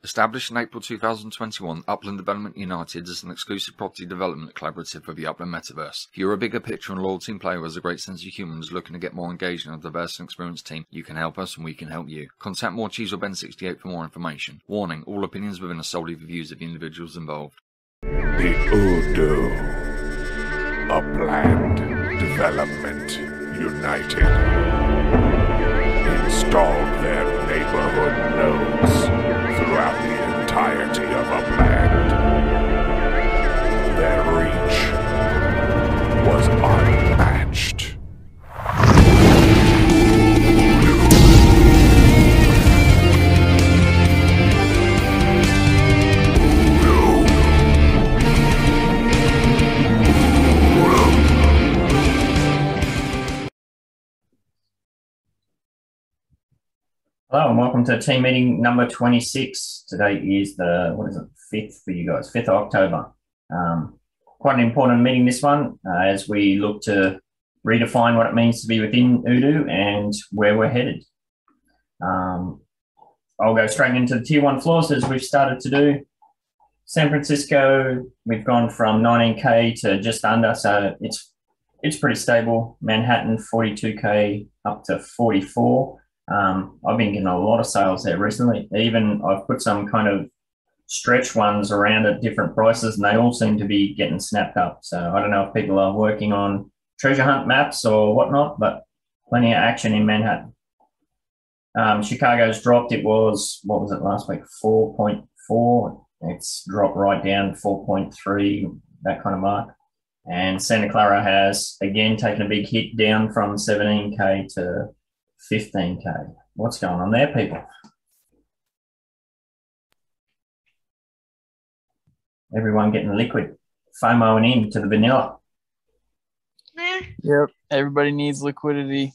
Established in April 2021, Upland Development United is an exclusive property development collaborative for the Upland Metaverse. If you're a bigger picture and loyal team player who has a great sense of humour and is looking to get more engaged in a diverse and experienced team, you can help us and we can help you. Contact Morecheese or Ben68 for more information. Warning, all opinions within are solely the views of the individuals involved. The UDU, Upland Development United, installed their neighborhood nodes throughout the entirety of Upland. Their reach was unmatched. Hello and welcome to team meeting number 26. Today is the, 5th for you guys, 5th of October. Quite an important meeting this one as we look to redefine what it means to be within UDU and where we're headed. I'll go straight into the tier 1 floors as we've started to do. San Francisco, we've gone from 19K to just under, so it's pretty stable. Manhattan, 42K up to 44. I've been getting a lot of sales there recently. Even I've put some kind of stretch ones around at different prices and they all seem to be getting snapped up. So I don't know if people are working on treasure hunt maps or whatnot, but plenty of action in Manhattan. Chicago's dropped. It was, what was it last week? 4.4. It's dropped right down 4.3, that kind of mark. And Santa Clara has again taken a big hit down from 17K to 15K. What's going on there, people? Everyone getting liquid, FOMOing in to the vanilla. Yep, everybody needs liquidity.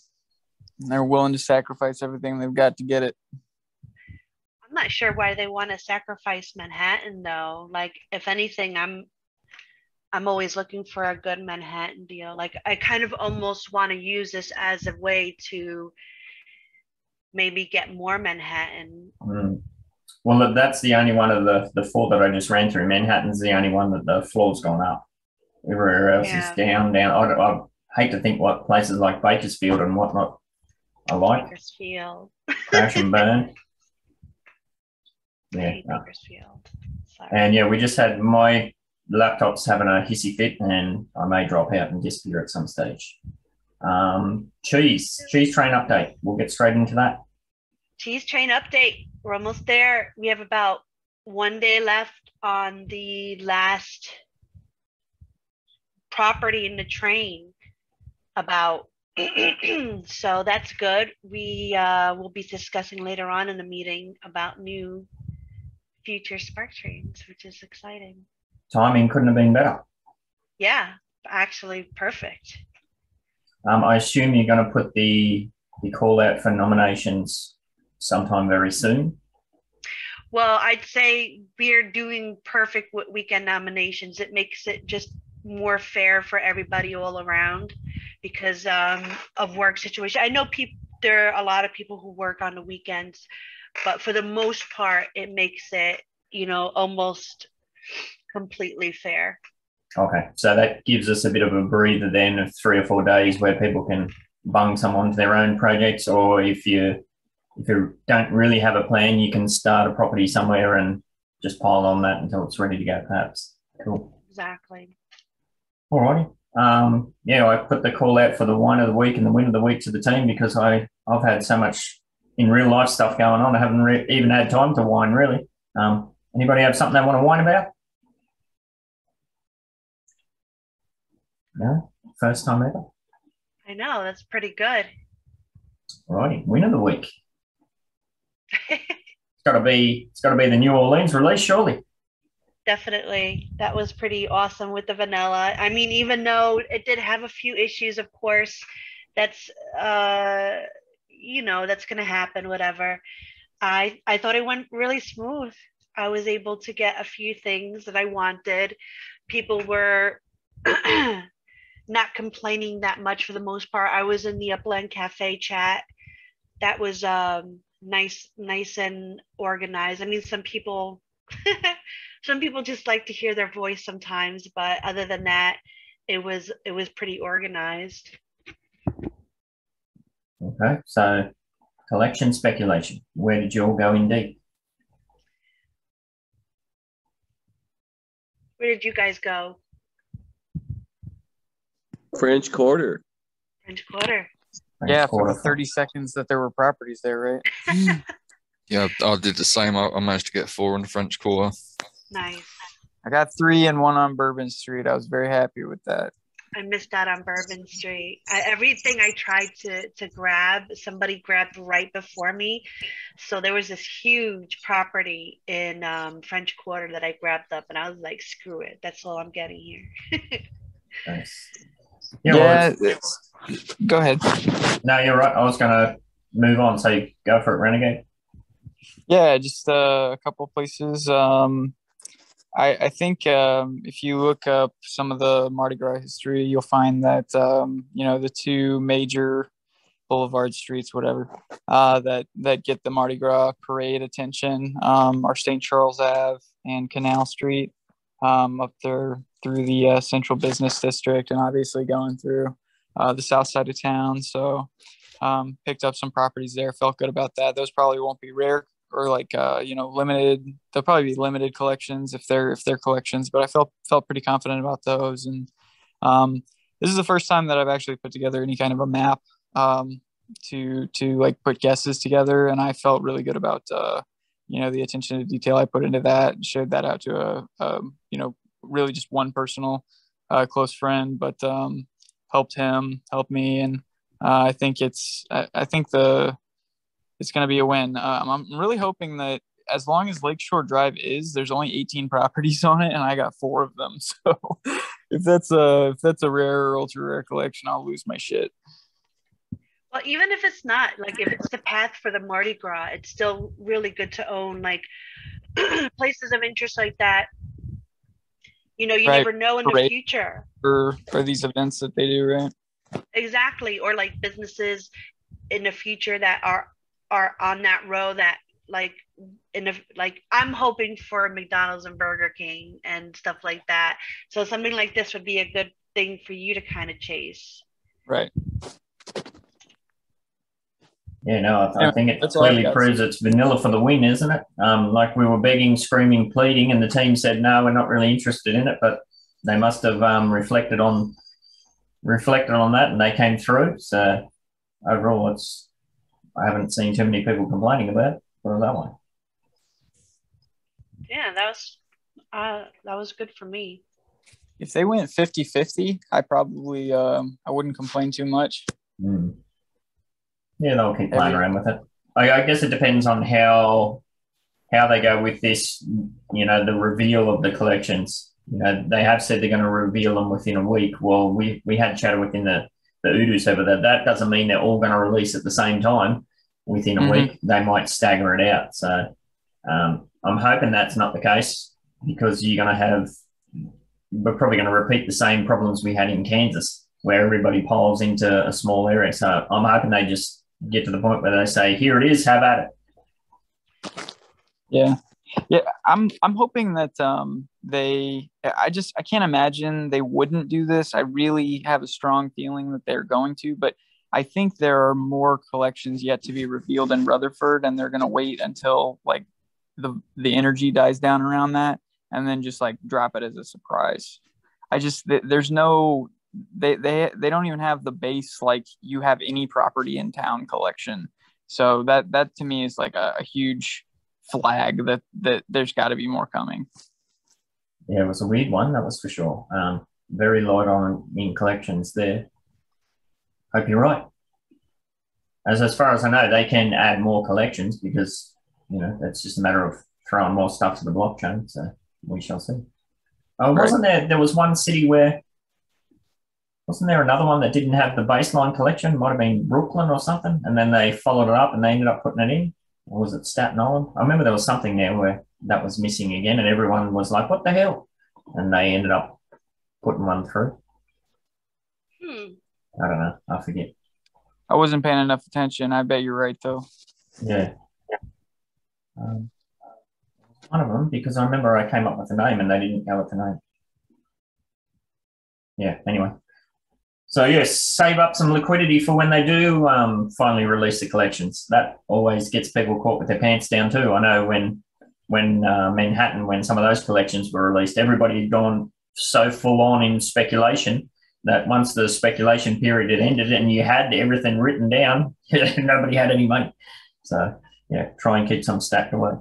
They're willing to sacrifice everything they've got to get it. I'm not sure why they want to sacrifice Manhattan though. Like, if anything, I'm always looking for a good Manhattan deal. Like, I kind of almost want to use this as a way to maybe get more Manhattan. Well, that's the only one of the 4 that I just ran through. Manhattan's the only one that the floor's gone up. Everywhere else is down. I hate to think what places like Bakersfield and whatnot are like. Bakersfield. Crash and burn. Yeah. Bakersfield. Sorry. And yeah, we just had my laptop's having a hissy fit and I may drop out and disappear at some stage. Cheese train update. We'll get straight into that. Cheese train update. We're almost there. We have about 1 day left on the last property in the train about so that's good. We will be discussing later on in the meeting about new future spark trains, which is exciting. Timing couldn't have been better. Yeah, actually perfect. I assume you're going to put the call out for nominations sometime very soon. Well, I'd say we're doing perfect with weekend nominations. It makes it just more fair for everybody all around because of work situation. I know there are a lot of people who work on the weekends, but for the most part, it makes it, almost completely fair. Okay, so that gives us a bit of a breather then of 3 or 4 days where people can bung some onto their own projects, or if you don't really have a plan, you can start a property somewhere and just pile on that until it's ready to go, perhaps. Cool. Exactly. All righty. Yeah, I put the call out for the wine of the week and the win of the week to the team because I've had so much in real life stuff going on. I haven't even had time to whine, really. Anybody have something they want to whine about? No? First time ever? I know, that's pretty good. All righty. Win of the week. It's got to be the New Orleans release, surely. Definitely. That was pretty awesome with the vanilla. I mean, even though it did have a few issues, of course, that's that's going to happen, whatever. I thought it went really smooth. I was able to get a few things that I wanted. People were not complaining that much for the most part. I was in the Upland Cafe chat. That was nice and organized. I mean, some people some people just like to hear their voice sometimes, but other than that, it was pretty organized. Okay, so collection speculation. Where did you all go in deep? Where did you guys go? French Quarter. French Quarter. Yeah, for the 30 seconds that there were properties there, right? Yeah, I did the same. I managed to get 4 in the French Quarter. Nice. I got 3 and 1 on Bourbon Street. I was very happy with that. I missed out on Bourbon Street. Everything I tried to grab, somebody grabbed right before me. So there was this huge property in French Quarter that I grabbed up, and I was like, screw it. That's all I'm getting here. Nice. Yeah, go ahead. No, you're right. I was going to move on. So you go for it, Renegade. Yeah, just a couple of places. I think if you look up some of the Mardi Gras history, you'll find that the 2 major boulevard streets, whatever, that get the Mardi Gras parade attention are St. Charles Ave and Canal Street, up there through the Central Business District, and obviously going through the south side of town. So picked up some properties there. Felt good about that. Those probably won't be rare or limited. They'll probably be limited collections if they're collections, but I felt pretty confident about those. And this is the first time that I've actually put together any kind of a map to like put guesses together, and I felt really good about the attention to detail I put into that, and showed that out to a really just one personal close friend, but helped me, and I think it's going to be a win. I'm really hoping that as long as Lakeshore Drive there's only 18 properties on it, and I got 4 of them. So if that's a rare or ultra rare collection, I'll lose my shit. Well, even if it's not, like if it's the path for the Mardi Gras, it's still really good to own like places of interest like that. You know, you Right. never know in the future. For these events that they do, right? Exactly. Or like businesses in the future that are on that road that like I'm hoping for McDonald's and Burger King and stuff like that. So something like this would be a good thing for you to kind of chase. Right. Yeah, no, I think it clearly proves it's vanilla for the win, isn't it? Like we were begging, screaming, pleading, and the team said, no, we're not really interested in it, but they must have reflected on that, and they came through. So overall, I haven't seen too many people complaining about it, put it that way. Yeah, that was good for me. If they went 50-50, I probably I wouldn't complain too much. Yeah, they'll keep playing around with it. I guess it depends on how they go with this, the reveal of the collections. They have said they're going to reveal them within a week. Well, we had chatted within the UDU server that doesn't mean they're all going to release at the same time within a week. They might stagger it out. So I'm hoping that's not the case, because we're probably going to repeat the same problems we had in Kansas, where everybody piles into a small area. So I'm hoping they just get to the point where they say, here it is, have at it. Yeah. I'm hoping that I can't imagine they wouldn't do this. I really have a strong feeling that they're going to, but I think there are more collections yet to be revealed in Rutherford, and they're going to wait until like the energy dies down around that, and then just like drop it as a surprise. There's no, they don't even have the base like you have any property in town collection. So that to me is like a huge flag that there's got to be more coming. Yeah, it was a weird one, that was for sure. Very light on in collections there. Hope you're right. As far as I know, they can add more collections because, it's just a matter of throwing more stuff to the blockchain. So we shall see. Wasn't there was one city where, wasn't there another one that didn't have the baseline collection? Might have been Brooklyn or something. And then they followed it up and they ended up putting it in. Or was it Staten Island? I remember there was something there where that was missing again, and everyone was like, what the hell? And they ended up putting one through. I don't know. I forget. I wasn't paying enough attention. I bet you're right, though. Yeah. One of them, because I remember I came up with a name and they didn't go with the name. Yeah, anyway. So yes, save up some liquidity for when they do finally release the collections. That always gets people caught with their pants down too. I know when Manhattan, when some of those collections were released, everybody had gone so full on in speculation that once the speculation period had ended and you had everything written down, nobody had any money. So yeah, try and keep some stacked away.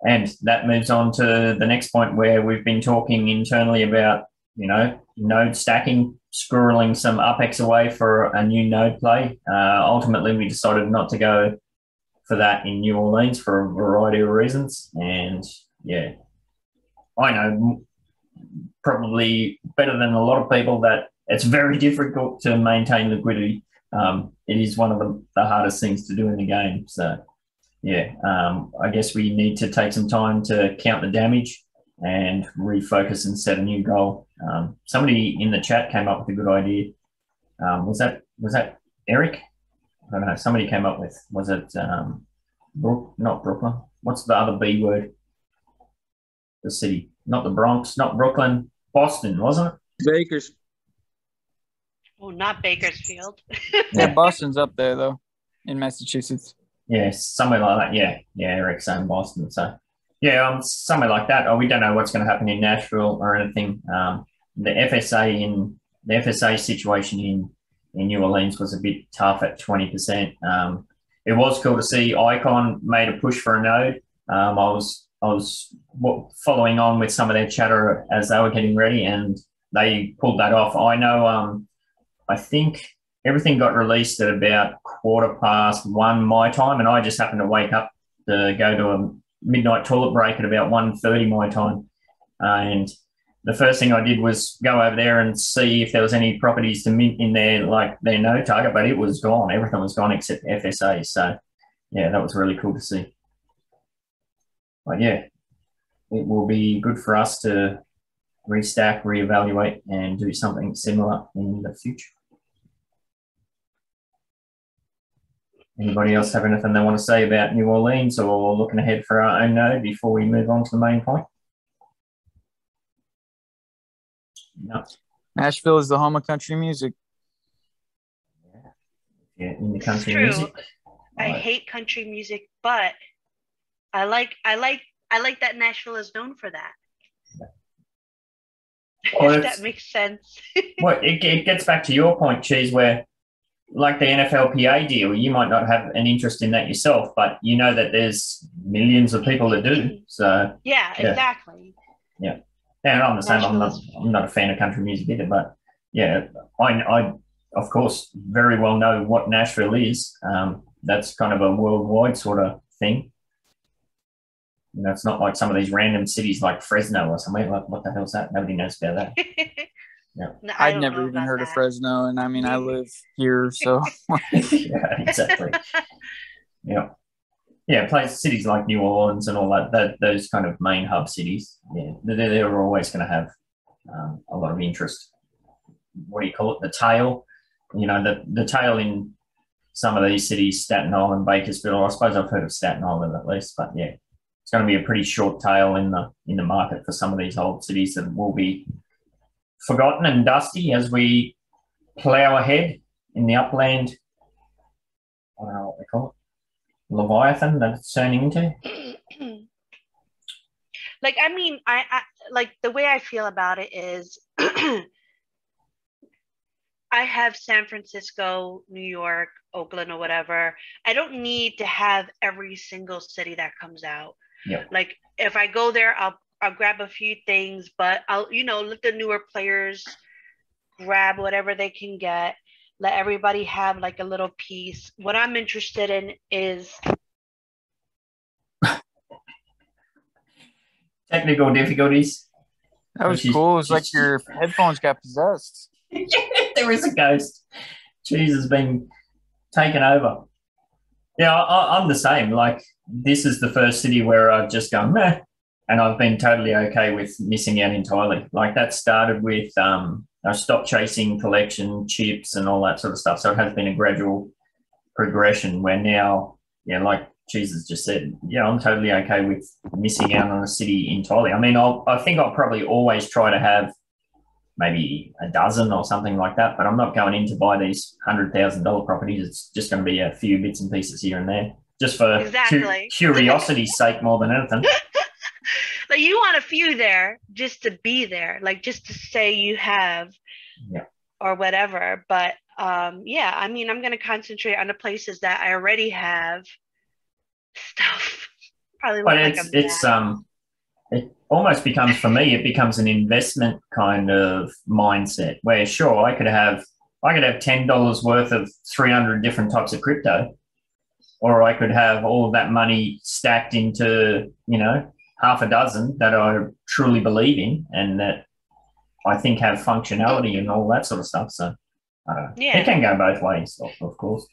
And that moves on to the next point where we've been talking internally about, node stacking, squirreling some UpX away for a new node play. Ultimately, we decided not to go for that in New Orleans for a variety of reasons. And yeah, I know probably better than a lot of people that it's very difficult to maintain liquidity. It is one of the hardest things to do in the game. So yeah, I guess we need to take some time to count the damage and refocus and set a new goal. Somebody in the chat came up with a good idea. Was that Eric? I don't know. Somebody came up with, was it not Brooklyn? What's the other B word? The city, not the Bronx, not Brooklyn, Boston, wasn't it? Bakers. Oh, not Bakersfield. Yeah, Boston's up there though, in Massachusetts. Yeah, somewhere like that. Yeah, Eric's saying Boston. So yeah, somewhere like that. We don't know what's going to happen in Nashville or anything. The FSA situation in New Orleans was a bit tough at 20%. It was cool to see Icon made a push for a node. I was following on with some of their chatter as they were getting ready, and they pulled that off. I know. I think everything got released at about 1:15 my time, and I just happened to wake up to go to a midnight toilet break at about 1:30 my time. And the first thing I did was go over there and see if there was any properties to mint in there, like their node target, but it was gone. Everything was gone except FSA. So yeah, that was really cool to see. But yeah, it will be good for us to restack, reevaluate, and do something similar in the future. Anybody else have anything they want to say about New Orleans or looking ahead for our own node before we move on to the main point? No. Nashville is the home of country music. Yeah, in the country True. music. I hate country music, but I like that Nashville is known for that. Well, if that makes sense. Well, it gets back to your point, Cheese, where like the NFLPA deal, you might not have an interest in that yourself, but you know that there's millions of people that do. So yeah. Exactly. Yeah. And I'm the same. I'm not a fan of country music either, but yeah, I of course very well know what Nashville is. That's kind of a worldwide sort of thing. It's not like some of these random cities like Fresno or somewhere. Like, what the hell's that? Nobody knows about that. Yeah. No, I'd never even heard of Fresno, and I mean, I live here, so. Yeah, exactly. Yeah, cities like New Orleans and all that, those kind of main hub cities, yeah, they're always going to have a lot of interest. What do you call it? The tail. The tail in some of these cities, Staten Island, Bakersfield. I suppose I've heard of Staten Island at least, but yeah, it's going to be a pretty short tail in the market for some of these old cities that will be forgotten and dusty as we plough ahead in the upland. I don't know what they call it. Leviathan that it's turning into. I like the way I feel about it is I have San Francisco, New York, Oakland, or whatever. I don't need to have every single city that comes out. Yeah. Like if I go there, I'll grab a few things, but I'll let the newer players grab whatever they can get. Let everybody have like a little piece. What I'm interested in is technical difficulties. That was cool. It's like your headphones got possessed. Yeah, there is a ghost. Cheese has been taken over. Yeah, I'm the same. Like, this is the first city where I've just gone, meh, and I've been totally okay with missing out entirely. Like, that started with I stopped chasing collection chips and all that sort of stuff. So it has been a gradual progression where now, yeah, like Jesus just said, yeah, I'm totally okay with missing out on a city entirely. I mean, I think I'll probably always try to have maybe a dozen or something like that, but I'm not going in to buy these $100,000 properties. It's just going to be a few bits and pieces here and there, just for Exactly. curiosity's sake more than anything. Like you want a few there just to be there, like just to say you have, Yeah. or whatever. But yeah, I mean, I'm going to concentrate on the places that I already have stuff. Probably look But like it almost becomes, for me, it becomes an investment kind of mindset where, sure, I could have $10 worth of 300 different types of crypto, or I could have all of that money stacked into, half a dozen that I truly believe in and that I think have functionality and all that sort of stuff. So it can go both ways, of course.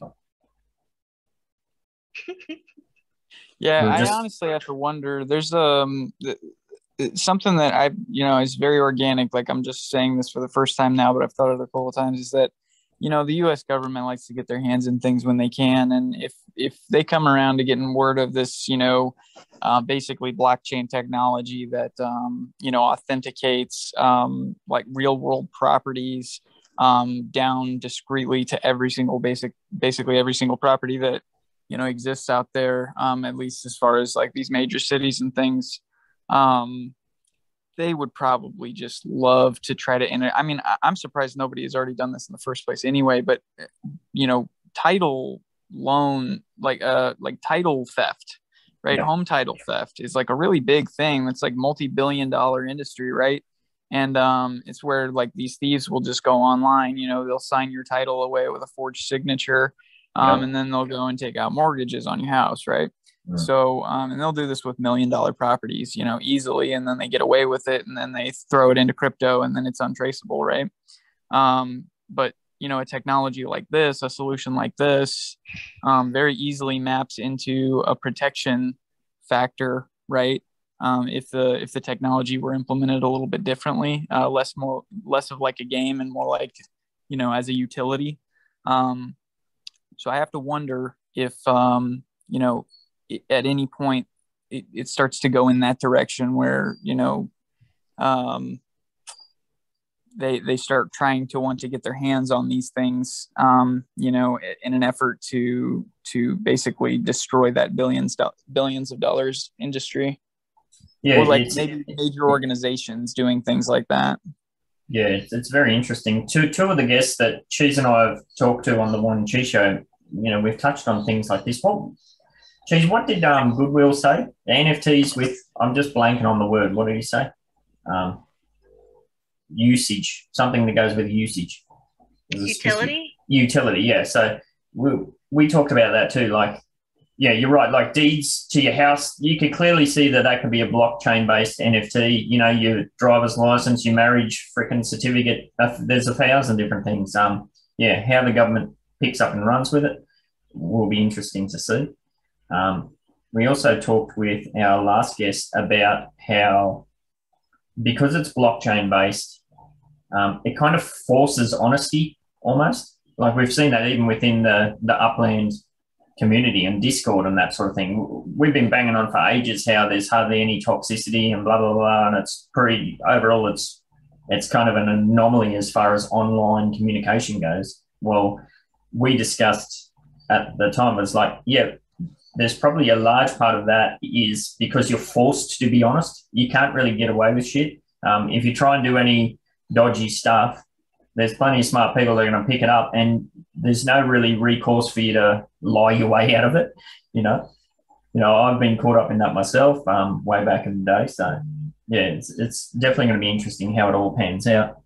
Yeah, I honestly have to wonder. There's something that I, is very organic. Like I'm just saying this for the first time now, but I've thought of it a couple of times. Is that the U.S. government likes to get their hands in things when they can, and if they come around to getting word of this, basically blockchain technology that authenticates like real world properties down discreetly to basically every single property that exists out there, at least as far as like these major cities and things, they would probably just love to try to enter. I mean, I'm surprised nobody has already done this in the first place anyway, but title loan, like title theft, right? Yeah. Home title theft is like a really big thing. It's like multi-billion-dollar industry, right? And it's where like these thieves will just go online, they'll sign your title away with a forged signature. And then they'll go and take out mortgages on your house, right? Mm. So, and they'll do this with $1 million properties, easily, and then they get away with it, and then they throw it into crypto, and then it's untraceable, right? But a technology like this, a solution like this, very easily maps into a protection factor, right? If the technology were implemented a little bit differently, less of like a game and more like, as a utility. So I have to wonder if, at any point it starts to go in that direction where, they start trying to want to get their hands on these things, in an effort to basically destroy that billions of dollars industry. Yeah, or like maybe major organizations doing things like that. Yeah, it's very interesting. Two of the guests that Cheese and I have talked to on the One Cheese show, we've touched on things like this. Well, Cheese, what did Goodwill say? The NFTs with, I'm just blanking on the word. What did he say? Usage, something that goes with usage. Utility? Utility, yeah. So we talked about that too. Like, yeah, you're right. Like deeds to your house, you can clearly see that could be a blockchain-based NFT. Your driver's license, your marriage freaking certificate. There's 1,000 different things. How the government picks up and runs with it will be interesting to see. We also talked with our last guest about how, because it's blockchain-based, it kind of forces honesty almost. Like we've seen that even within the Upland community and Discord and that sort of thing. We've been banging on for ages how there's hardly any toxicity and blah, blah, blah. And it's overall, it's kind of an anomaly as far as online communication goes. Well, we discussed at the time, it was like, yeah, there's probably a large part of that is because you're forced to be honest. You can't really get away with shit. If you try and do any dodgy stuff, there's plenty of smart people that are going to pick it up, and there's no really recourse for you to lie your way out of it. I've been caught up in that myself way back in the day. So, yeah, it's definitely going to be interesting how it all pans out.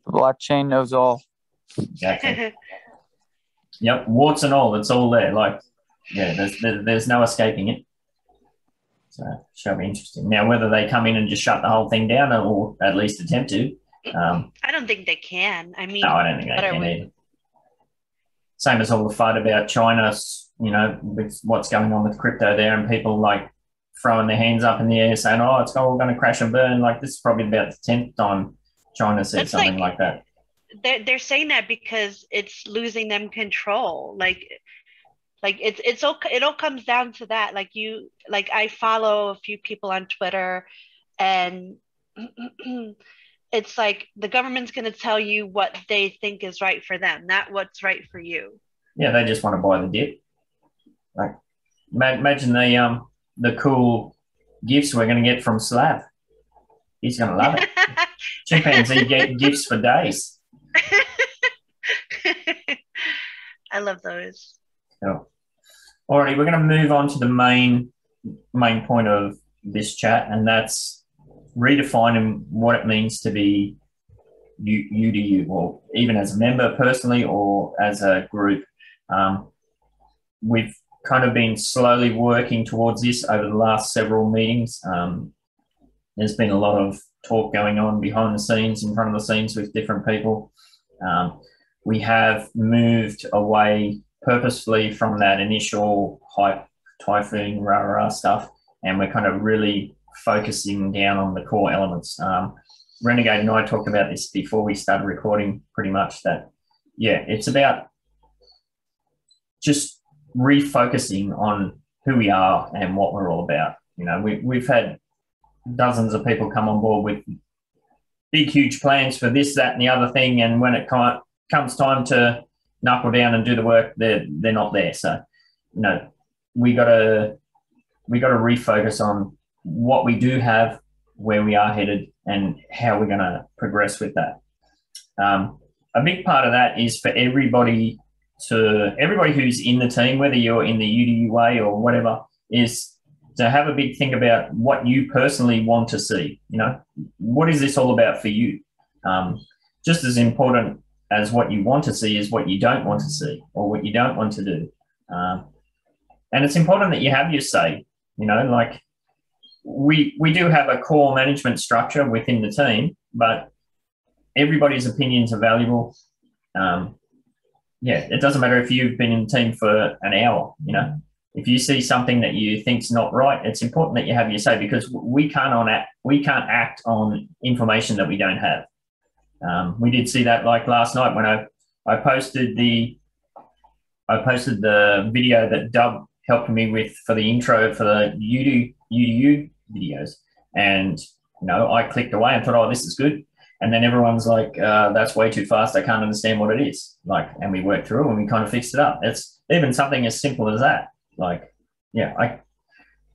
The blockchain knows all. Exactly. Yep, warts and all, it's all there. Like, yeah, there's no escaping it. So, shall be interesting. Now, whether they come in and just shut the whole thing down or at least attempt to. I don't think they can. I mean, no, I don't think they can either. Same as all the FUD about China, with what's going on with crypto there and people like throwing their hands up in the air saying, oh, it's all going to crash and burn. Like this is probably about the 10th time China said That's something like that. They're saying that because it's losing them control. Like Like it's okay. It all comes down to that. Like I follow a few people on Twitter, and it's like the government's going to tell you what they think is right for them, not what's right for you. Yeah, they just want to buy the dip. Like, imagine the cool gifts we're going to get from Slav. He's going to love it. Chimpanzee get gifts for days. I love those. Cool. Alrighty, we're going to move on to the main point of this chat, and that's redefining what it means to be UDU, or even as a member personally or as a group. We've kind of been slowly working towards this over the last several meetings. There's been a lot of talk going on behind the scenes, in front of the scenes with different people. We have moved away purposefully from that initial hype, typhoon, rah-rah stuff, and we're kind of really focusing down on the core elements. Renegade and I talked about this before we started recording, pretty much, that, yeah, it's about just refocusing on who we are and what we're all about. You know, we've had dozens of people come on board with big, huge plans for this, that, and the other thing, and when it comes time to knuckle down and do the work, they're not there. So, you know, we got to refocus on what we do have, where we are headed, and how we're going to progress with that. A big part of that is for everybody who's in the team, whether you're in the UDUA or whatever, is to have a big think about what you personally want to see. You know, what is this all about for you? Just as important as what you want to see is what you don't want to see or what you don't want to do. And it's important that you have your say. You know, like we do have a core management structure within the team, but everybody's opinions are valuable. Yeah, it doesn't matter if you've been in the team for an hour. You know, if you see something that you think's not right, it's important that you have your say, because we can't act on information that we don't have. We did see that, like last night when I posted the video that Dub helped me with for the intro for the UDU videos, and you know, I clicked away and thought, oh, this is good. And then everyone's like, that's way too fast. I can't understand what it is. Like, and we worked through it and we kind of fixed it up. It's even something as simple as that. Like, yeah,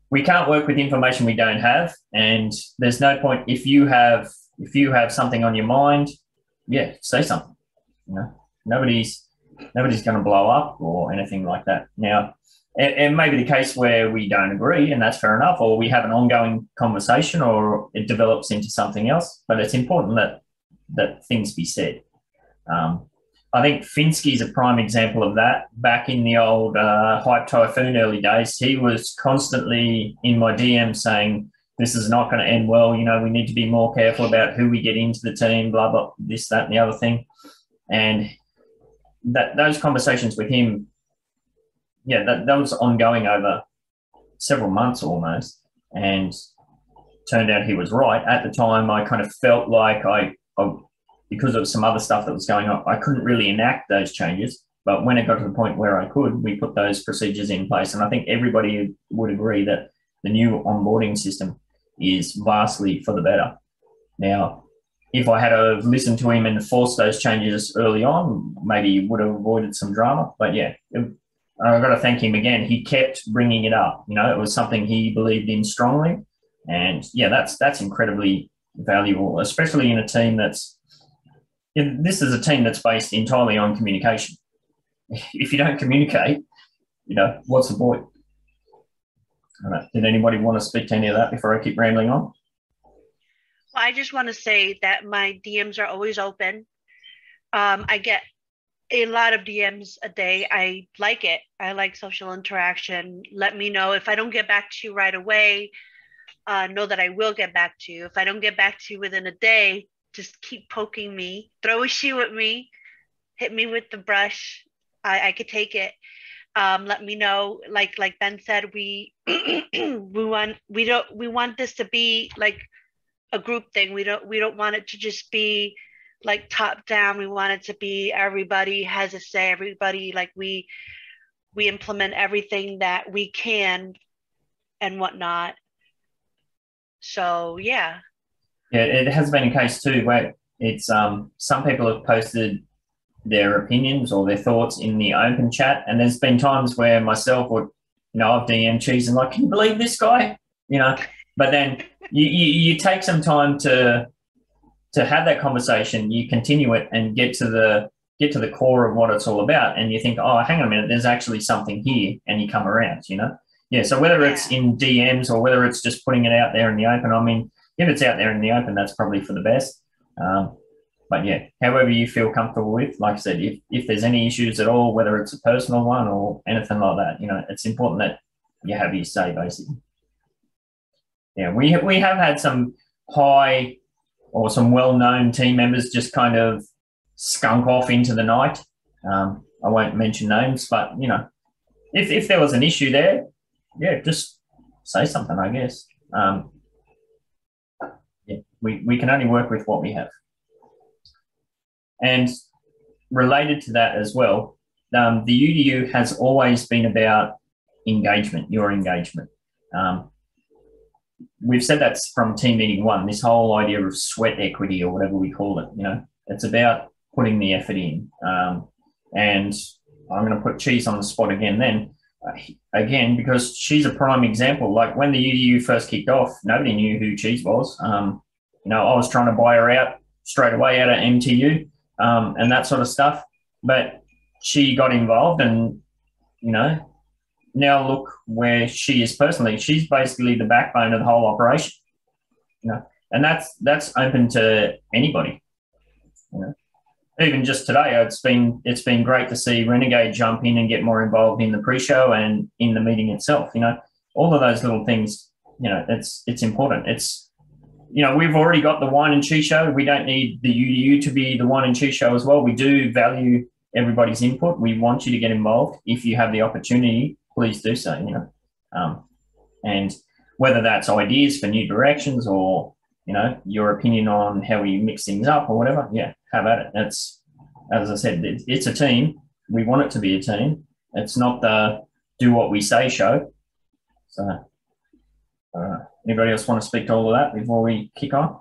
we can't work with information we don't have. And there's no point if you have something on your mind, yeah, say something. You know, nobody's going to blow up or anything like that. Now, it may be the case where we don't agree, and that's fair enough, or we have an ongoing conversation, or it develops into something else. But it's important that things be said. I think Finsky's a prime example of that. Back in the old Hype Typhoon early days, he was constantly in my DM saying, this is not going to end well. You know, we need to be more careful about who we get into the team, blah, blah, this, that, and the other thing. And those conversations with him, yeah, that was ongoing over several months almost, and turned out he was right. At the time, I kind of felt like I because of some other stuff that was going on, I couldn't really enact those changes. But when it got to the point where I could, we put those procedures in place. And I think everybody would agree that the new onboarding system is vastly for the better. Now, if I had to listen to him and force those changes early on, maybe he would have avoided some drama. But yeah, I've got to thank him again. He kept bringing it up. You know, it was something he believed in strongly. And yeah, that's incredibly valuable, especially in a team this is a team that's based entirely on communication. If you don't communicate, you know, what's the point? I don't know. Did anybody want to speak to any of that before I keep rambling on? Well, I just want to say that my DMs are always open. I get a lot of DMs a day. I like it. I like social interaction. Let me know if I don't get back to you right away. Know that I will get back to you. If I don't get back to you within a day, just keep poking me. Throw a shoe at me. Hit me with the brush. I could take it. Let me know. Like Ben said, we want this to be like a group thing. We don't want it to just be like top down. We want it to be everybody has a say. Everybody, like we we implement everything that we can and whatnot. So yeah. Yeah, it has been a case too where it's some people have posted their opinions or their thoughts in the open chat, and there's been times where myself or I've DM'd Cheese and like, can you believe this guy? But then you take some time to have that conversation, you continue it and get to the core of what it's all about, and you think, oh, hang on a minute, there's actually something here, and you come around, Yeah, so whether it's in DMs or whether it's just putting it out there in the open, I mean, if it's out there in the open, that's probably for the best. But yeah, however you feel comfortable with, like I said, if there's any issues at all, whether it's a personal one or anything like that, it's important that you have your say, basically. Yeah, we have had some high or some well-known team members just kind of skunk off into the night. I won't mention names, but, if there was an issue there, yeah, just say something, I guess. Yeah, we can only work with what we have. And related to that as well, the UDU has always been about engagement, your engagement. We've said that's from team meeting 1, this whole idea of sweat equity or whatever we call it, it's about putting the effort in. And I'm going to put Cheese on the spot again then, because she's a prime example. Like when the UDU first kicked off, nobody knew who Cheese was. I was trying to buy her out straight away out of MTU. And that sort of stuff, but she got involved, and now look where she is personally. She's basically the backbone of the whole operation, and that's open to anybody. Even just today, it's been great to see Renegade jump in and get more involved in the pre-show and in the meeting itself. All of those little things. It's important. We've already got the wine and cheese show. We don't need the UDU to be the wine and cheese show as well. We do value everybody's input. We want you to get involved. If you have the opportunity, please do so, And whether that's ideas for new directions or, your opinion on how we mix things up or whatever, yeah, have at it. That's, as I said, it's a team. We want it to be a team. It's not the do what we say show. So, anybody else want to speak to all of that before we kick on?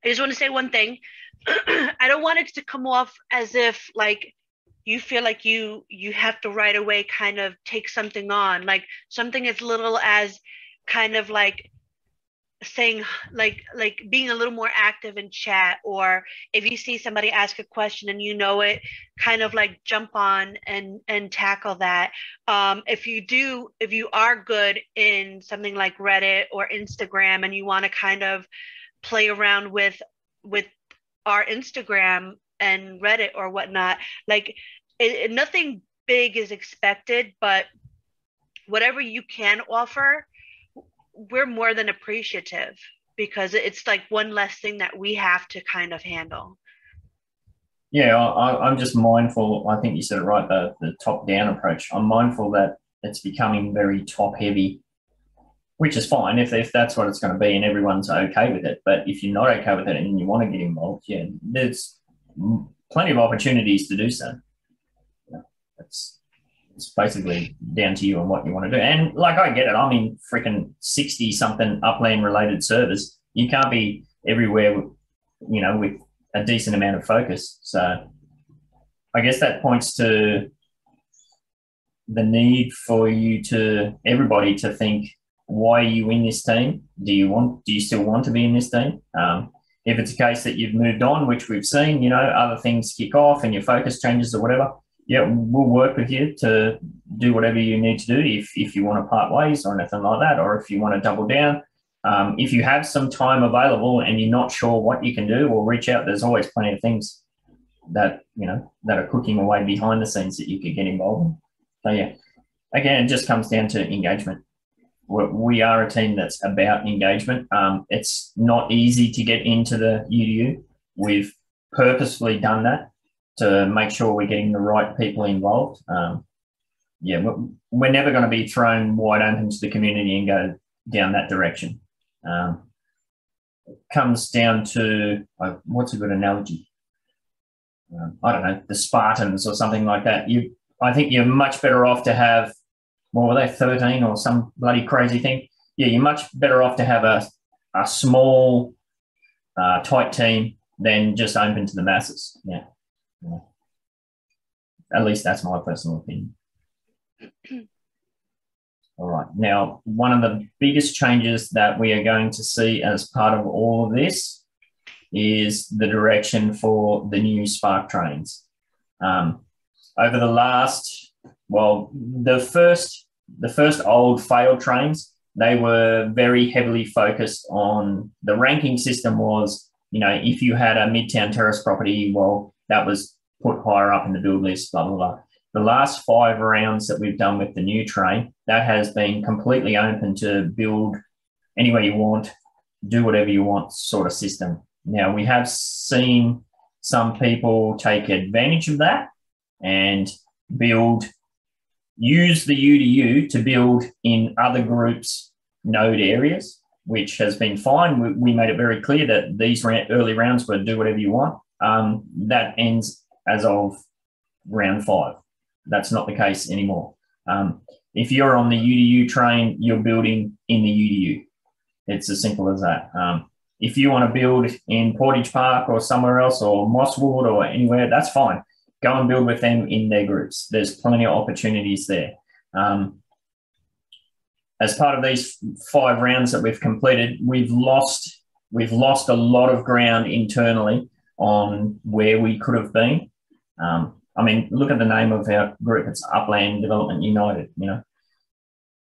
I just want to say one thing. I don't want it to come off as if like you feel like you have to right away kind of take something on, like something as little as kind of like saying like being a little more active in chat, or if you see somebody ask a question and it, kind of like jump on and tackle that. If you are good in something like Reddit or Instagram and you want to kind of play around with our Instagram and Reddit or whatnot, like nothing big is expected, but whatever you can offer, we're more than appreciative, because it's like one less thing that we have to kind of handle. Yeah, I'm just mindful. I think you said it right, the top-down approach. I'm mindful that it's becoming very top-heavy, which is fine if that's what it's going to be and everyone's okay with it. But if you're not okay with it and you want to get involved, yeah, there's plenty of opportunities to do so. It's basically down to you and what you want to do. And like, I get it. I'm in freaking 60-something Upland-related servers. You can't be everywhere, with a decent amount of focus. So I guess that points to the need for everybody to think, why are you in this team? Do you still want to be in this team? If it's a case that you've moved on, which we've seen, other things kick off and your focus changes or whatever, yeah, we'll work with you to do whatever you need to do if you want to part ways or anything like that, or if you want to double down. If you have some time available and you're not sure what you can do, or reach out. There's always plenty of things that, that are cooking away behind the scenes that you could get involved in. So, yeah, again, it just comes down to engagement. We are a team that's about engagement. It's not easy to get into the UDU. We've purposefully done that to make sure we're getting the right people involved. Yeah, we're never going to be thrown wide open to the community and go down that direction. It comes down to, what's a good analogy? I don't know, the Spartans or something like that. I think you're much better off to have, what were they, 13 or some bloody crazy thing? Yeah, you're much better off to have a small, tight team than just open to the masses. Yeah. At least that's my personal opinion. All right. Now, one of the biggest changes that we are going to see as part of all of this is the direction for the new Spark trains. Over the last, the first old failed trains, they were very heavily focused on, the ranking system was, if you had a Midtown Terrace property, well, that was put higher up in the build list, blah, blah, blah. The last 5 rounds that we've done with the new train, that has been completely open to build anywhere you want, do whatever you want sort of system. Now, we have seen some people take advantage of that and use the UDU to build in other groups' node areas, which has been fine. We made it very clear that these early rounds were do whatever you want. That ends as of round 5. That's not the case anymore. If you're on the UDU train, you're building in the UDU. It's as simple as that. If you want to build in Portage Park or somewhere else or Mosswood or anywhere, that's fine. Go and build with them in their groups. There's plenty of opportunities there. As part of these 5 rounds that we've completed, we've lost a lot of ground internally on where we could have been. Look at the name of our group. It's Upland Development United.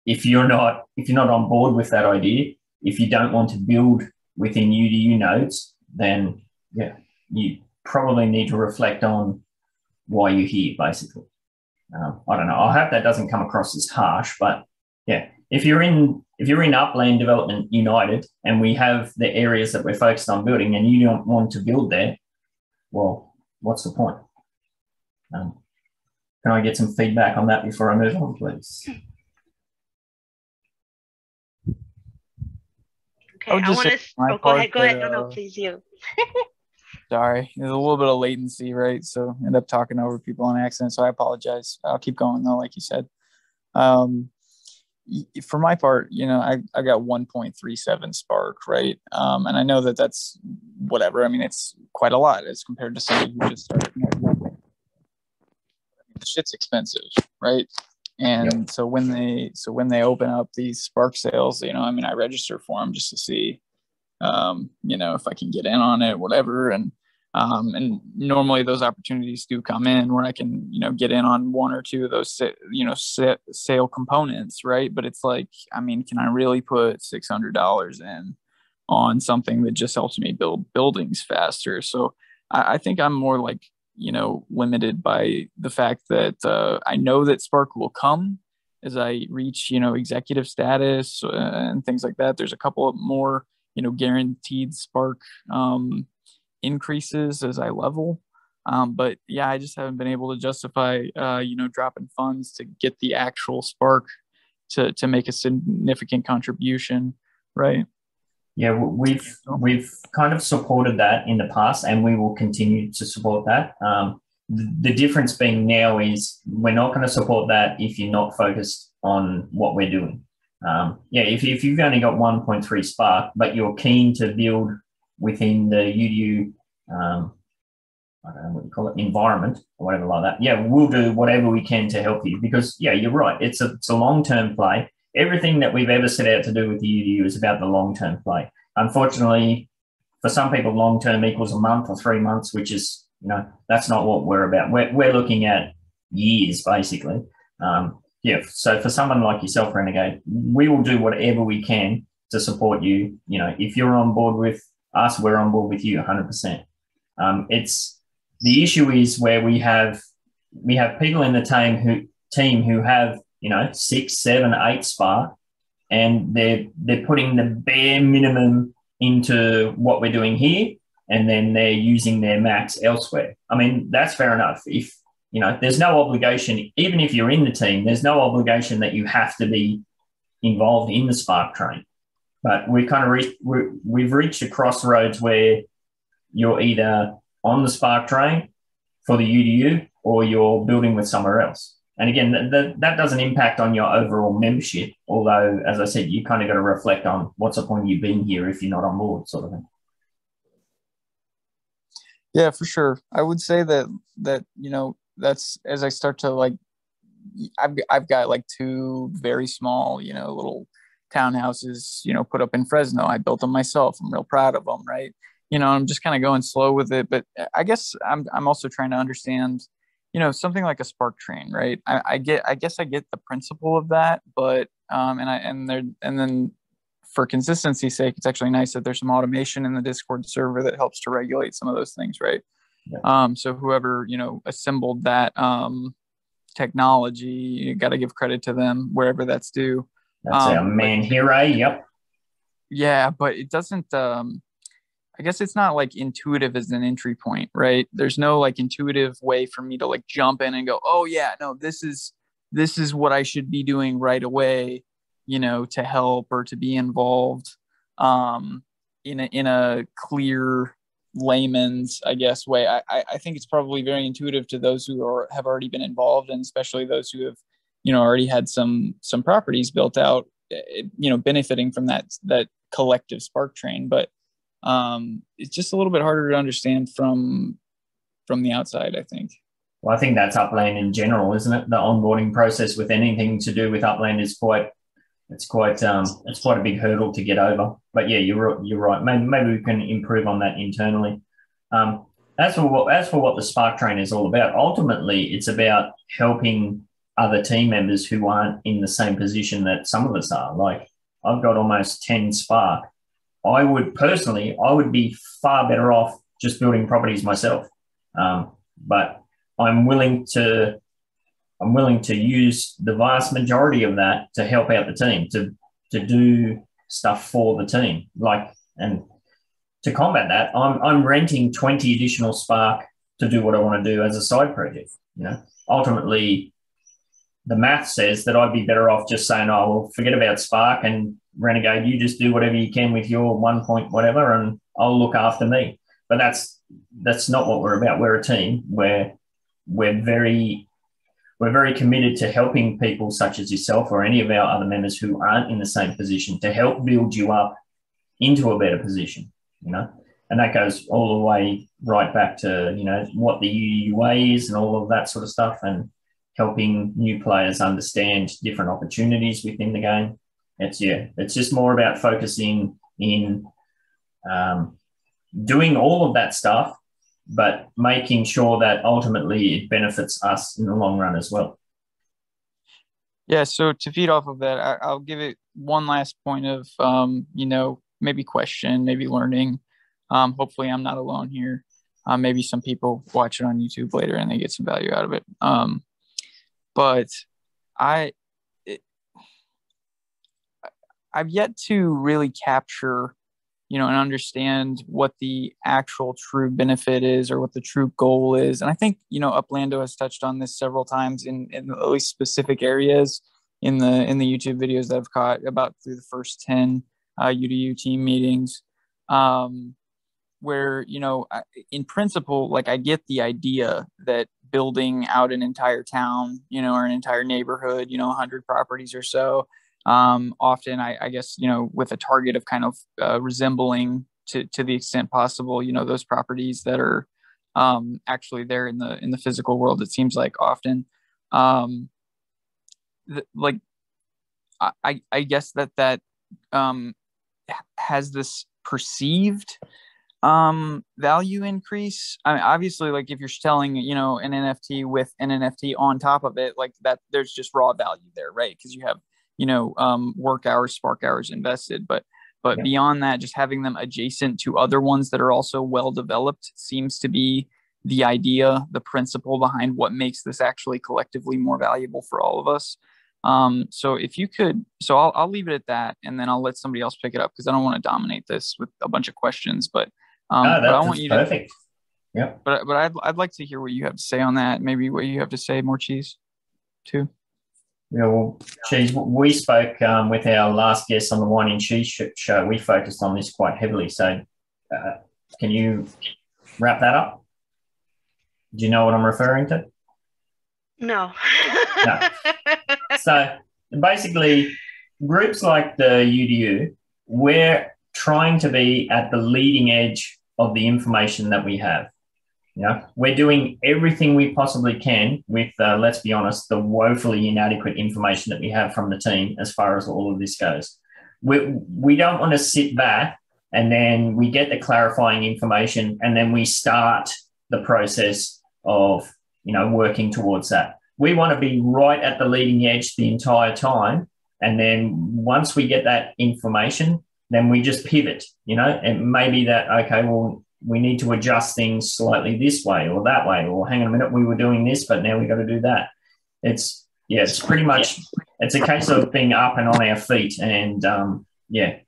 If you're not on board with that idea, if you don't want to build within UDU nodes, then you probably need to reflect on why you're here, basically. I don't know. I hope that doesn't come across as harsh, but yeah, if you're in Upland Development United and we have the areas that we're focused on building and you don't want to build there, well, what's the point? Can I get some feedback on that before I move on, please? Okay, I want to. Go ahead. No, please, you. Sorry, there's a little bit of latency, right? So I end up talking over people on accident. So I apologize. I'll keep going though, like you said. For my part, I got 1.37 Spark, right? And I know that that's whatever. It's quite a lot as compared to somebody who just started. The shit's expensive, right? And yep. so when they open up these Spark sales, I register for them just to see, if I can get in on it, whatever. And normally those opportunities do come in where I can, get in on 1 or 2 of those, sale components, right? But it's like, can I really put $600 in on something that just helps me build buildings faster? So I think I'm more like, limited by the fact that I know that Spark will come as I reach, executive status and things like that. There's a couple of more, guaranteed Spark increases as I level. But yeah, I just haven't been able to justify, dropping funds to get the actual Spark to make a significant contribution, right? Yeah, we've kind of supported that in the past, and we will continue to support that. The difference being now is we're not going to support that if you're not focused on what we're doing. If you've only got 1.3 Spark, but you're keen to build within the UDU, I don't know what you call it, environment or whatever like that. Yeah, we'll do whatever we can to help you because, yeah, you're right. It's a long-term play. Everything that we've ever set out to do with the UDU is about the long-term play. Unfortunately, for some people, long-term equals a month or 3 months, which is, that's not what we're about. We're looking at years, basically. So for someone like yourself, Renegade, we will do whatever we can to support you. If you're on board with us, we're on board with you 100%. The issue is where we have people in the team who have 6, 7, 8 Spark, and they're putting the bare minimum into what we're doing here, and then they're using their max elsewhere. That's fair enough. If there's no obligation, even if you're in the team, there's no obligation that you have to be involved in the Spark train. But we've reached a crossroads where you're either on the Spark train for the UDU or you're building with somewhere else. And again, that doesn't impact on your overall membership, although, as I said, you kind of got to reflect on what's the point of you being here if you're not on board, sort of thing. Yeah, for sure. I would say that that's as I start to like, I've got like 2 very small, little townhouses, put up in Fresno. I built them myself. I'm real proud of them, right? I'm just kind of going slow with it, but I guess I'm also trying to understand, something like a spark train, right? I guess I get the principle of that, but and then for consistency's sake, it's actually nice that there's some automation in the Discord server that helps to regulate some of those things, right? Yeah. So whoever assembled that technology, you got to give credit to them wherever that's due. That's our man hero. Yep. Yeah, but it doesn't. I guess it's not like intuitive as an entry point, right? There's no like intuitive way for me to like jump in and go, oh yeah, no, this is what I should be doing right away, to help or to be involved, in a clear layman's, I guess, way. I think it's probably very intuitive to those who have already been involved, and especially those who have, already had some properties built out, benefiting from that collective spark train. But it's just a little bit harder to understand from the outside, I think. Well, I think that's Upland in general, isn't it? The onboarding process with anything to do with Upland is quite a big hurdle to get over. But yeah, you're right. Maybe we can improve on that internally. As for what the spark train is all about, ultimately it's about helping other team members who aren't in the same position that some of us are. Like, I've got almost 10 spark. I would be far better off just building properties myself. But I'm willing to use the vast majority of that to help out the team, to do stuff for the team. Like, and to combat that, I'm renting 20 additional spark to do what I want to do as a side project. Ultimately, the math says that I'd be better off just saying, oh, well, forget about spark and Renegade, you just do whatever you can with your 1 point whatever, and I'll look after me. But that's not what we're about. We're a team where we're very committed to helping people such as yourself or any of our other members who aren't in the same position, to help build you up into a better position, and that goes all the way right back to, what the UDUA is and all of that sort of stuff, and helping new players understand different opportunities within the game. It's just more about focusing in doing all of that stuff, but making sure that ultimately it benefits us in the long run as well. Yeah, so to feed off of that, I'll give it one last point of, maybe question, maybe learning. Hopefully I'm not alone here. Maybe some people watch it on YouTube later and they get some value out of it. But I've yet to really capture, and understand what the actual true benefit is or what the true goal is. And I think, Uplando has touched on this several times in at least specific areas in the YouTube videos that I've caught about through the first 10 UDU team meetings, where, in principle, like, I get the idea that building out an entire town, or an entire neighborhood, 100 properties or so, often I guess, with a target of kind of resembling to the extent possible, those properties that are actually there in the physical world. It seems like often, I guess that has this perceived value increase. I mean, obviously, like, if you're selling, an NFT with an NFT on top of it, like that, there's just raw value there, right? Because you have, work hours, spark hours invested, but yeah. Beyond that, just having them adjacent to other ones that are also well developed seems to be the idea, the principle behind what makes this actually collectively more valuable for all of us. So if you could, I'll leave it at that, and then I'll let somebody else pick it up, because I don't want to dominate this with a bunch of questions, but I want you perfect. Yeah. But I'd like to hear what you have to say on that. Maybe what you have to say, Morecheese, too. Yeah, well, Cheese, we spoke with our last guest on the Wine and Cheese show. We focused on this quite heavily. So can you wrap that up? Do you know what I'm referring to? No. No. So basically, groups like the UDU, we're trying to be at the leading edge of the information that we have. You know, we're doing everything we possibly can with, let's be honest, the woefully inadequate information that we have from the team as far as all of this goes. We don't want to sit back and then we get the clarifying information and then we start the process of, you know, working towards that. We want to be right at the leading edge the entire time. And then once we get that information, then we just pivot, you know, and maybe that, okay, well, we need to adjust things slightly this way or that way, or hang on a minute, we were doing this, but now we got to do that. It's pretty much, it's a case of being up and on our feet and yeah.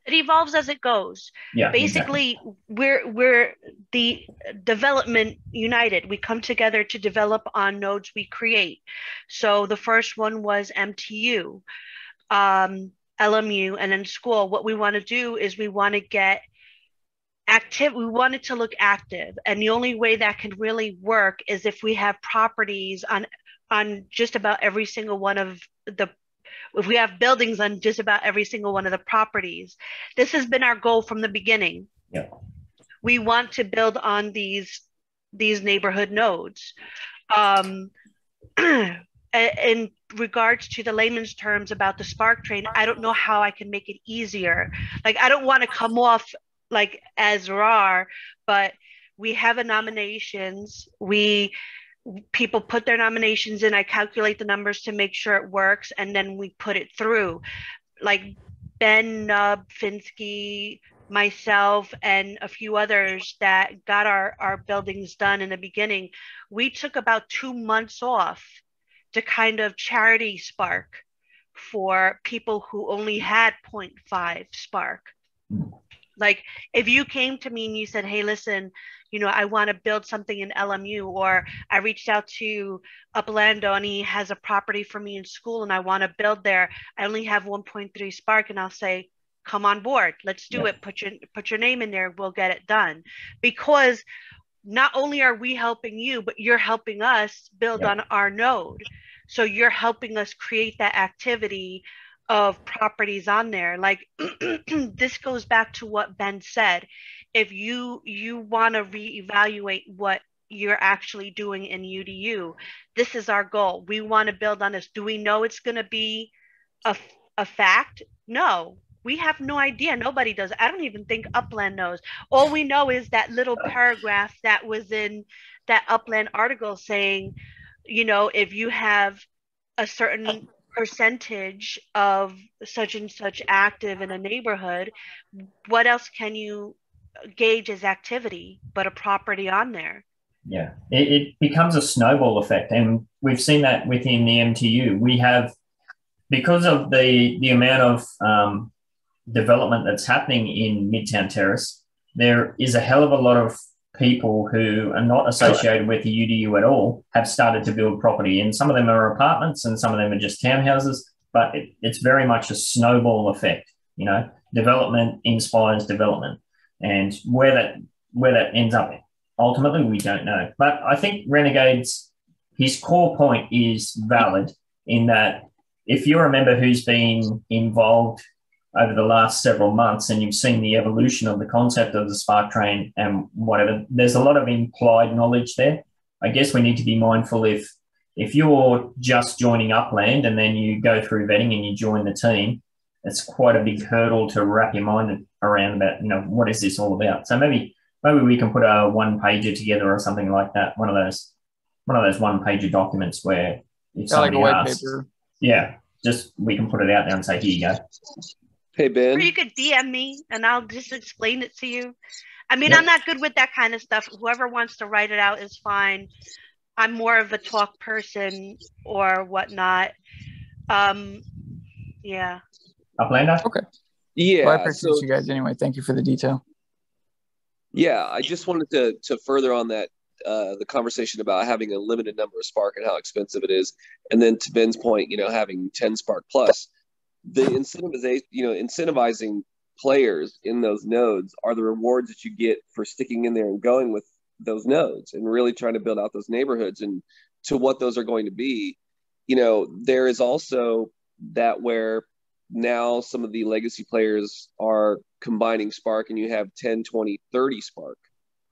It evolves as it goes. Yeah, basically, exactly. We're the Development United. We come together to develop on nodes we create. So the first one was MTU, LMU, and then school. What we want to do is we want to get active. We want it to look active, and the only way that can really work is if we have properties on just about every single one of the. If we have buildings on just about every single one of the properties. This has been our goal from the beginning. Yeah. We want to build on these neighborhood nodes. In regards to the layman's terms about the Spark train, I don't know how I can make it easier. Like, I don't want to come off like as raw, but we have a nominations. People put their nominations in. I calculate the numbers to make sure it works, and then we put it through. Like Ben, Nub, Finsky, myself, and a few others that got our buildings done in the beginning. We took about 2 months off to kind of charity Spark for people who only had 0.5 Spark. Like, if you came to me and you said, hey, listen, you know, I want to build something in LMU, or I reached out to Upland and he has a property for me in school and I want to build there. I only have 1.3 Spark, and I'll say, come on board, let's do it. Put your name in there. We'll get it done. Because not only are we helping you, but you're helping us build on our node. So you're helping us create that activity of properties on there. Like, this goes back to what Ben said. If you want to reevaluate what you're actually doing in UDU, this is our goal. We want to build on this. Do we know it's going to be a fact? No, we have no idea. Nobody does. I don't even think Upland knows. All we know is that little paragraph that was in that Upland article saying, you know, if you have a certain percentage of such and such active in a neighborhood, what else can you gauge as activity but a property on there? Yeah, it becomes a snowball effect, and we've seen that within the MTU. We have, because of the amount of development that's happening in Midtown Terrace, there is a hell of a lot of people who are not associated with the UDU at all have started to build property, and some of them are apartments and some of them are just townhouses, but it's very much a snowball effect. You know, development inspires development, and where that ends up ultimately we don't know. But I think Renegade's, his core point is valid in that if you're a member who's been involved over the last several months and you've seen the evolution of the concept of the Spark train and whatever, there's a lot of implied knowledge there. I guess we need to be mindful if you're just joining Upland and then you go through vetting and you join the team, it's quite a big hurdle to wrap your mind around about, you know, what is this all about? So maybe we can put a one-pager together or something like that, one of those one-pager documents where if somebody like a white asks, paper. Yeah, just we can put it out there and say, here you go. Hey, Ben. Or you could DM me and I'll just explain it to you. I mean, I'm not good with that kind of stuff. Whoever wants to write it out is fine. I'm more of a talk person or whatnot. Yeah. Uplander? Okay. Yeah. Well, I appreciate you guys anyway. Thank you for the detail. Yeah, I just wanted to further on that, the conversation about having a limited number of Spark and how expensive it is. And then to Ben's point, you know, having 10 Spark plus. The incentivization, you know, incentivizing players in those nodes are the rewards that you get for sticking in there and going with those nodes and really trying to build out those neighborhoods and to what those are going to be. You know, there is also that where now some of the legacy players are combining Spark, and you have 10, 20, 30 Spark.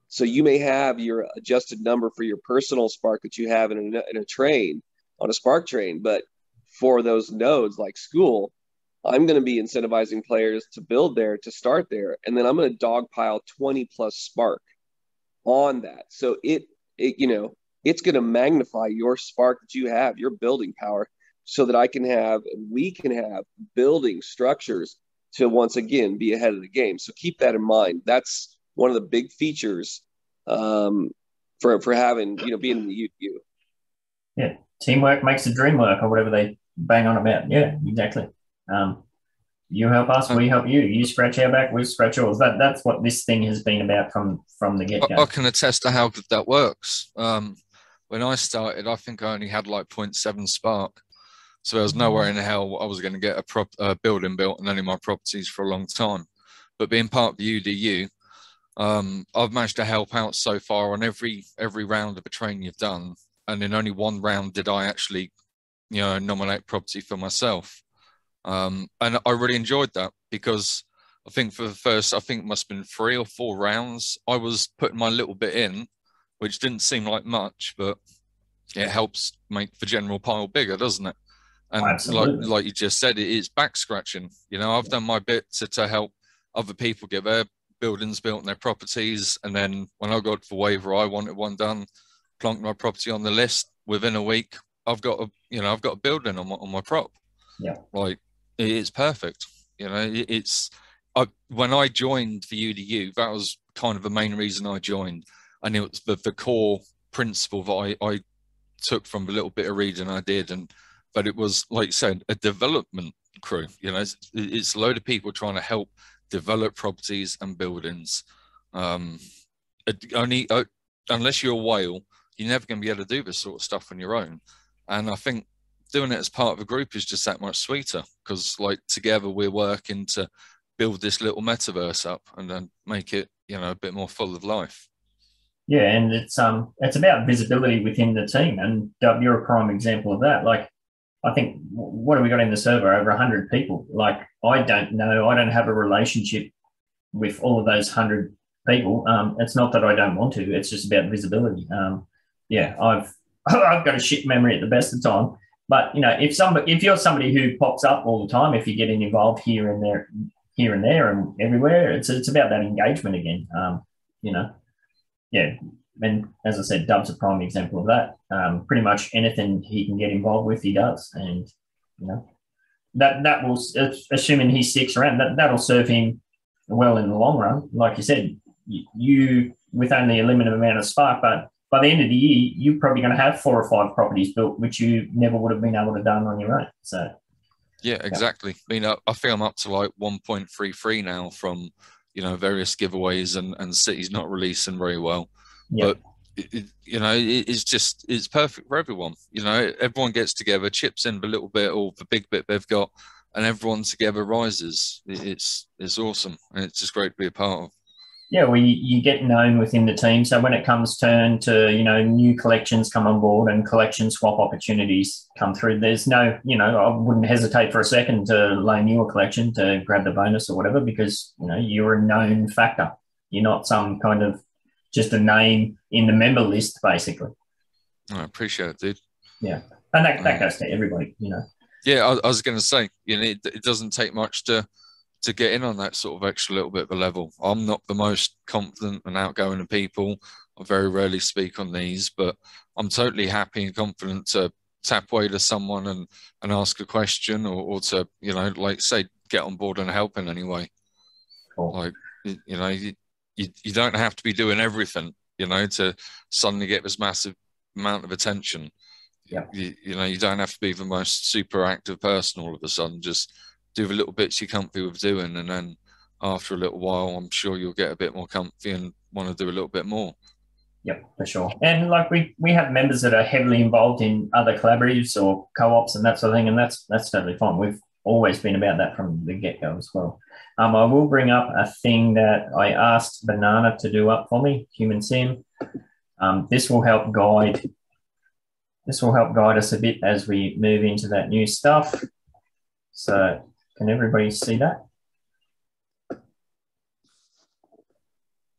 So you may have your adjusted number for your personal Spark that you have in a train, on a Spark train. But for those nodes like school, I'm going to be incentivizing players to build there, to start there. And then I'm going to dogpile 20 plus Spark on that. So it you know, it's going to magnify your Spark that you have, your building power, so that I can have, and we can have building structures to once again be ahead of the game. So keep that in mind. That's one of the big features for having, you know, being in the UDU. Yeah, teamwork makes the dream work, or whatever they bang on about. Yeah, exactly. You help us, we help you. You scratch our back, we scratch yours. That's what this thing has been about from the get-go. I can attest to how good that works. When I started, I think I only had like 0.7 Spark. So there was nowhere in hell I was going to get a building built on any of my properties for a long time. But being part of the UDU, I've managed to help out so far on every round of a train you've done. And in only one round did I actually, you know, nominate property for myself. And I really enjoyed that, because I think for the first, I think it must have been 3 or 4 rounds, I was putting my little bit in, which didn't seem like much, but it helps make the general pile bigger, doesn't it? And like you just said, it is back scratching. You know, I've done my bit to help other people get their buildings built and their properties. And then when I got for waiver, I wanted one done, plonked my property on the list. Within a week, I've got a building on my prop. Yeah, like it's perfect. You know, when I joined the UDU, that was kind of the main reason I joined, and it was the core principle that I took from the little bit of reading I did. But it was, like you said, a development crew. You know, it's a load of people trying to help develop properties and buildings. Unless you're a whale, you're never going to be able to do this sort of stuff on your own. And I think doing it as part of a group is just that much sweeter, because like together we're working to build this little metaverse up and then make it, you know, a bit more full of life. Yeah, and it's about visibility within the team, and you're a prime example of that. Like, I think, what have we got in the server? Over 100 people. Like, I don't know. I don't have a relationship with all of those 100 people. It's not that I don't want to. It's just about visibility. Yeah, I've got a shit memory at the best of time. But, you know, if you're somebody who pops up all the time, if you're getting involved here and there and everywhere, it's about that engagement again. You know, yeah. And as I said, Dub's a prime example of that. Pretty much anything he can get involved with, he does. And, you know, that will, assuming he sticks around, that'll serve him well in the long run. Like you said, you with only a limited amount of Spark, but by the end of the year, you're probably going to have 4 or 5 properties built, which you never would have been able to done on your own. So, yeah, exactly. I mean, I think I'm up to like 1.33 now from, you know, various giveaways and cities not releasing very well. But you know, it's perfect for everyone. You know, everyone gets together, chips in the little bit or the big bit they've got, and everyone together rises. It's awesome, and it's just great to be a part of. Yeah, well, you get known within the team. So when it comes turn to, you know, new collections come on board and collection swap opportunities come through, there's no, you know, I wouldn't hesitate for a second to loan you a collection to grab the bonus or whatever, because, you know, you're a known factor. You're not some kind of just a name in the member list, basically. I appreciate it, dude. Yeah, and that goes to everybody, you know. Yeah, I was going to say, you know, it doesn't take much to get in on that sort of extra little bit of a level. I'm not the most confident and outgoing of people. I very rarely speak on these, but I'm totally happy and confident to tap away to someone and ask a question or to, you know, like say, get on board and help in any way. Cool. Like, you know, you don't have to be doing everything, you know, to suddenly get this massive amount of attention. Yeah. You know, you don't have to be the most super active person all of a sudden. Just do the little bits you're comfy with doing, and then after a little while, I'm sure you'll get a bit more comfy and want to do a little bit more. Yep, for sure. And like we have members that are heavily involved in other collaboratives or co-ops and that sort of thing, and that's totally fine. We've always been about that from the get-go as well. I will bring up a thing that I asked Banana to do up for me, Human Sim. This will help guide us a bit as we move into that new stuff. So can everybody see that?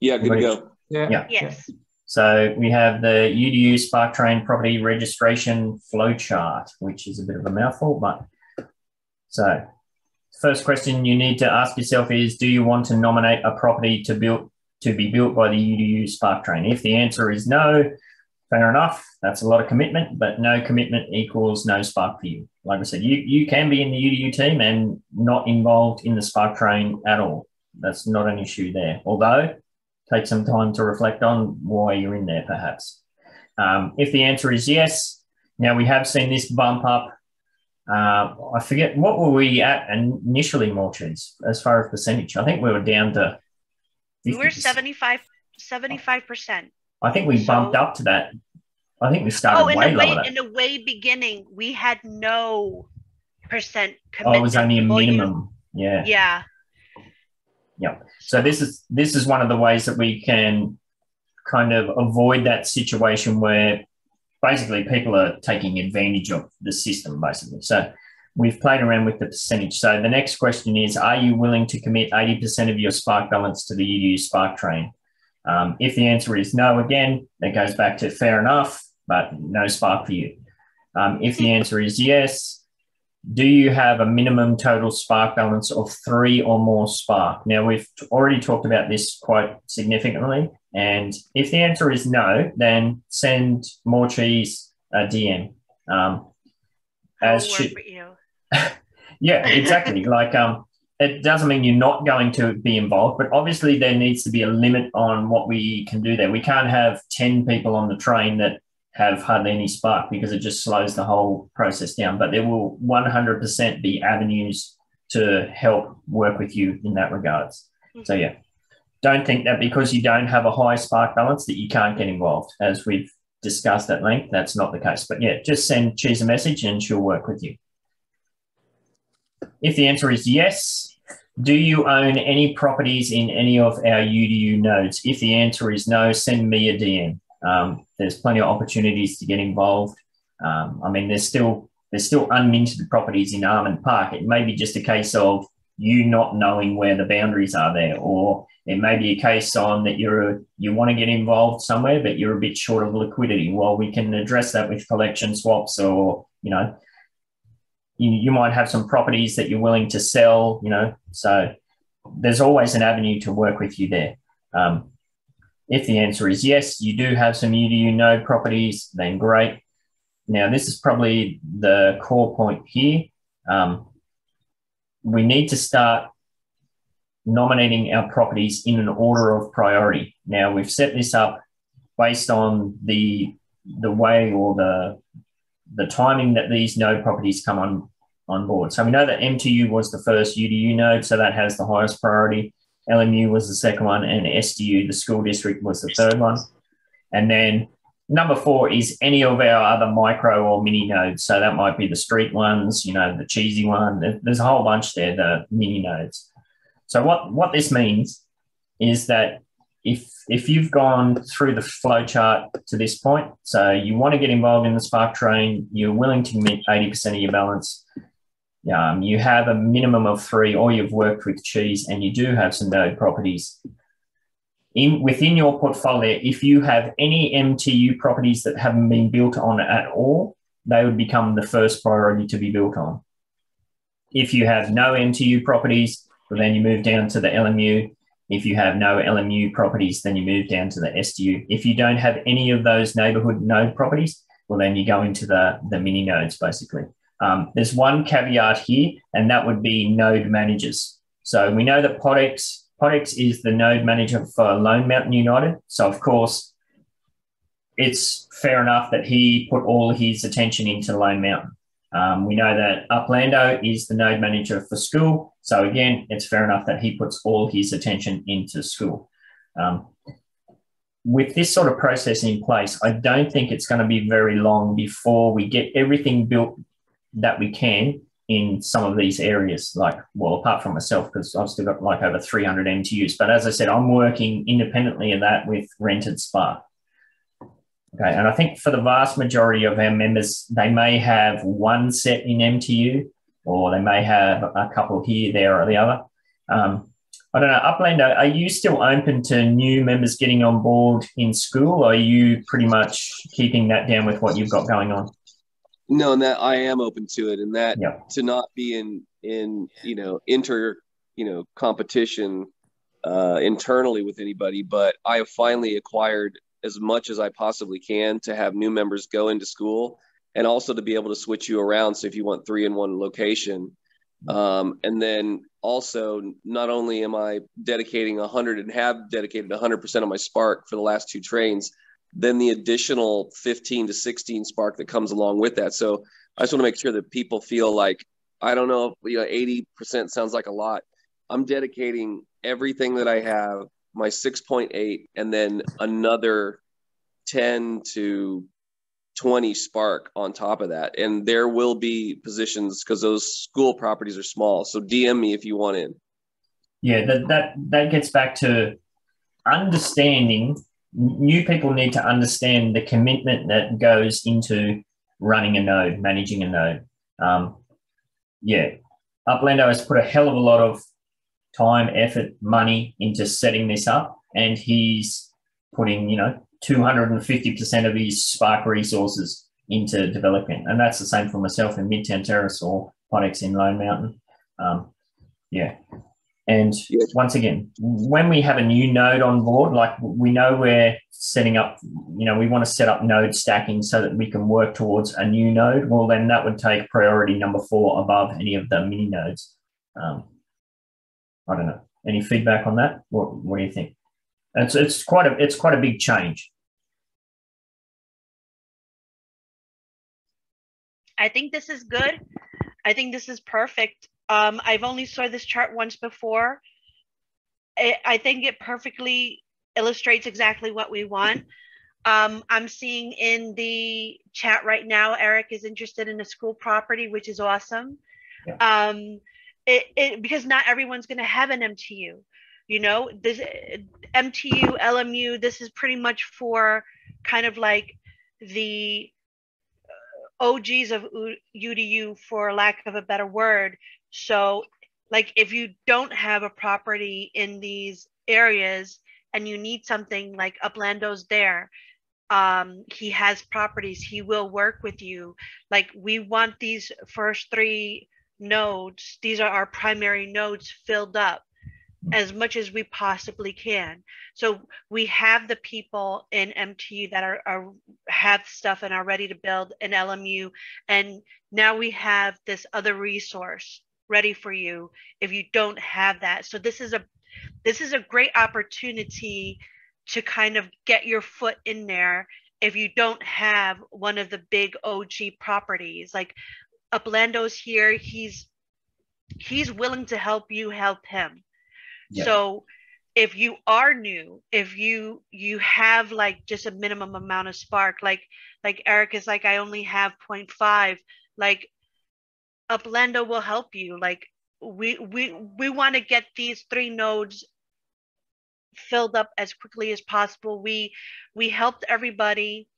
Yeah, good to go. Yeah. Yes. So we have the UDU SparkTrain property registration flowchart, which is a bit of a mouthful, but so first question you need to ask yourself is, do you want to nominate a property to be built by the UDU SparkTrain? If the answer is no, fair enough. That's a lot of commitment, but no commitment equals no spark for you. Like I said, you can be in the UDU team and not involved in the SparkTrain at all. That's not an issue there. Although, take some time to reflect on why you're in there, perhaps. If the answer is yes, now we have seen this bump up. I forget, what were we at initially, Morecheese, as far as percentage? I think we were down to 50%. We were 75%. I think we bumped up to that. I think we started way lower. In the way beginning, we had no percent Oh, commitment. it was only a minimum. Yeah. Yeah. Yeah. So this is one of the ways that we can kind of avoid that situation where basically people are taking advantage of the system, basically. So we've played around with the percentage. So the next question is, are you willing to commit 80% of your spark balance to the UDU SparkTrain? If the answer is no, again, that goes back to fair enough, but no spark for you. If the answer is yes, do you have a minimum total spark balance of 3 or more spark? Now, we've already talked about this quite significantly. And if the answer is no, then send Morecheese a DM. Yeah, exactly. Like, it doesn't mean you're not going to be involved, but obviously there needs to be a limit on what we can do there. We can't have 10 people on the train that have hardly any spark because it just slows the whole process down. But there will 100% be avenues to help work with you in that regards. So, yeah, don't think that because you don't have a high spark balance that you can't get involved. As we've discussed at length, that's not the case. But, yeah, just send Cheese a message and she'll work with you. If the answer is yes, do you own any properties in any of our UDU nodes? If the answer is no, send me a DM. There's plenty of opportunities to get involved. I mean, there's still unminted properties in Armand Park. It may be just a case of you not knowing where the boundaries are there, or it may be a case on that you want to get involved somewhere, but you're a bit short of liquidity. Well, we can address that with collection swaps, or, you know, you might have some properties that you're willing to sell, you know, so there's always an avenue to work with you there. If the answer is yes, you do have some UDU node properties, then great. Now, this is probably the core point here. We need to start nominating our properties in an order of priority. Now, we've set this up based on the way or the timing that these node properties come on board. So we know that MTU was the first UDU node, so that has the highest priority. LMU was the second one, and SDU, the school district, was the third one. And then number 4 is any of our other micro or mini nodes. So that might be the street ones, you know, the cheesy one. There's a whole bunch there, the mini nodes. So what this means is that if you've gone through the flowchart to this point, so you want to get involved in the SparkTrain, you're willing to commit 80% of your balance, you have a minimum of 3, or you've worked with Cheese and you do have some node properties. Within your portfolio, if you have any MTU properties that haven't been built on at all, they would become the first priority to be built on. If you have no MTU properties, well, then you move down to the LMU. If you have no LMU properties, then you move down to the SDU. If you don't have any of those neighborhood node properties, well, then you go into the mini nodes, basically. There's one caveat here, and that would be node managers. So we know that Podex is the node manager for Lone Mountain United. So, of course, it's fair enough that he put all his attention into Lone Mountain. We know that Uplando is the node manager for school. So, again, it's fair enough that he puts all his attention into school. With this sort of process in place, I don't think it's going to be very long before we get everything built that we can in some of these areas, like, well, apart from myself, because I've still got like over 300 MTUs. But as I said, I'm working independently of that with rented Spark. Okay, and I think for the vast majority of our members, they may have one set in MTU, or they may have a couple here, there, or the other. I don't know, Upland, are you still open to new members getting on board in school, or are you pretty much keeping that down with what you've got going on? No, and that I am open to it, and that Yep. to not be in competition internally with anybody, but I have finally acquired as much as I possibly can to have new members go into school, and also to be able to switch you around. So if you want 3 in 1 location, and then also not only am I dedicating 100 and have dedicated 100% of my Spark for the last 2 trains, then the additional 15 to 16 Spark that comes along with that. So I just want to make sure that people feel like, I don't know, 80% sounds like a lot. I'm dedicating everything that I have, my 6.8, and then another 10 to 20 Spark on top of that. And there will be positions, because those school properties are small. So DM me if you want in. Yeah, that gets back to understanding. New people need to understand the commitment that goes into running a node, managing a node. Uplando has put a hell of a lot of time, effort, money into setting this up, and he's putting 250% of his Spark resources into development, and that's the same for myself in Midtown Terrace or Ponex in Lone Mountain. And once again, when we have a new node on board, like we know we're setting up, we want to set up node stacking so that we can work towards a new node. Well, then that would take priority number 4 above any of the mini nodes. I don't know. Any feedback on that? What do you think? It's quite a big change. I think this is good. I think this is perfect. I've only saw this chart once before. I think it perfectly illustrates exactly what we want. I'm seeing in the chat right now, Eric is interested in a school property, which is awesome. Yeah. Because not everyone's going to have an MTU. This MTU, LMU, this is pretty much for kind of like the OGs of UDU, for lack of a better word. So like if you don't have a property in these areas and you need something, like Uplando's there, he has properties, he will work with you. Like we want these first 3 nodes, these are our primary nodes, filled up as much as we possibly can. So we have the people in MTU that have stuff and are ready to build an LMU, and now we have this other resource ready for you if you don't have that. So this is a great opportunity to kind of get your foot in there if you don't have one of the big OG properties. Like Uplando's here, he's willing to help you help him. Yeah. So if you are new, if you have like just a minimum amount of Spark, like Eric is like, I only have 0.5, like Uplando will help you. Like we want to get these 3 nodes filled up as quickly as possible. We helped everybody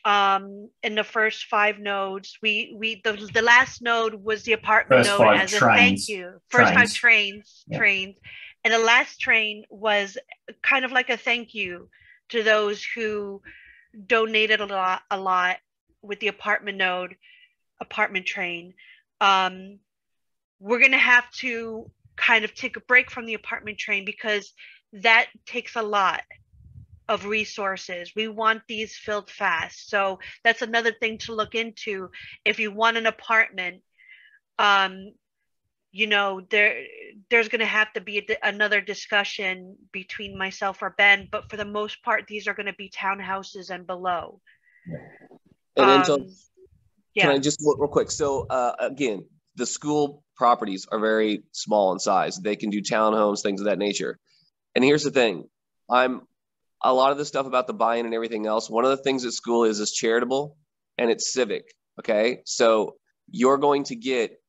in the first 5 nodes. The last node was the apartment first node as trains. a thank you. First 5 trains. And the last train was kind of like a thank you to those who donated a lot with the apartment train. We're going to have to kind of take a break from the apartment train because that takes a lot of resources. We want these filled fast. So that's another thing to look into. If you want an apartment, there's going to have to be another discussion between myself or Ben, but for the most part, these are going to be townhouses and below. And can I just real quick? So again, the school properties are very small in size. They can do townhomes, things of that nature. And here's the thing. A lot of the stuff about the buy-in and everything else, one of the things at school is charitable and it's civic. Okay. So you're going to get,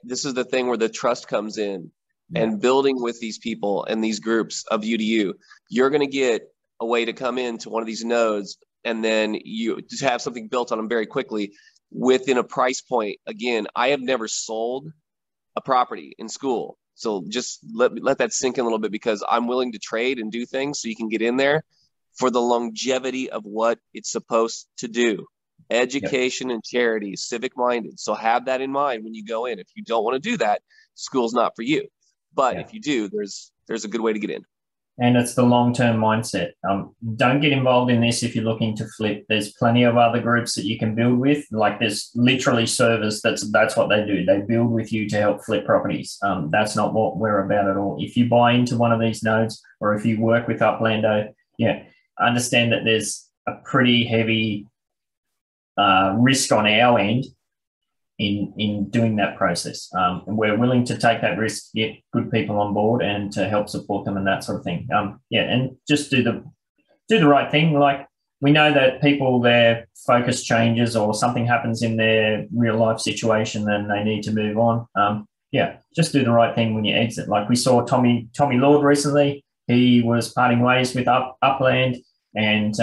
this is the thing where the trust comes in, and building with these people and these groups of UDU, you're going to get a way to come into one of these nodes and then you just have something built on them very quickly within a price point. Again, I have never sold a property in school. So just let that sink in a little bit, because I'm willing to trade and do things so you can get in there for the longevity of what it's supposed to do. Education and charity, civic minded. So have that in mind when you go in. If you don't want to do that, school's not for you. But if you do, there's a good way to get in. And it's the long-term mindset. Don't get involved in this if you're looking to flip. There's plenty of other groups that you can build with. Like there's literally servers. That's what they do. They build with you to help flip properties. That's not what we're about at all. If you buy into one of these nodes, or if you work with Uplando, understand that there's a pretty heavy risk on our end in doing that process. And we're willing to take that risk, get good people on board and to help support them and that sort of thing. And just do the right thing. Like we know that people, their focus changes or something happens in their real life situation and they need to move on. Just do the right thing when you exit. Like we saw Tommy Lord recently. He was parting ways with Upland, and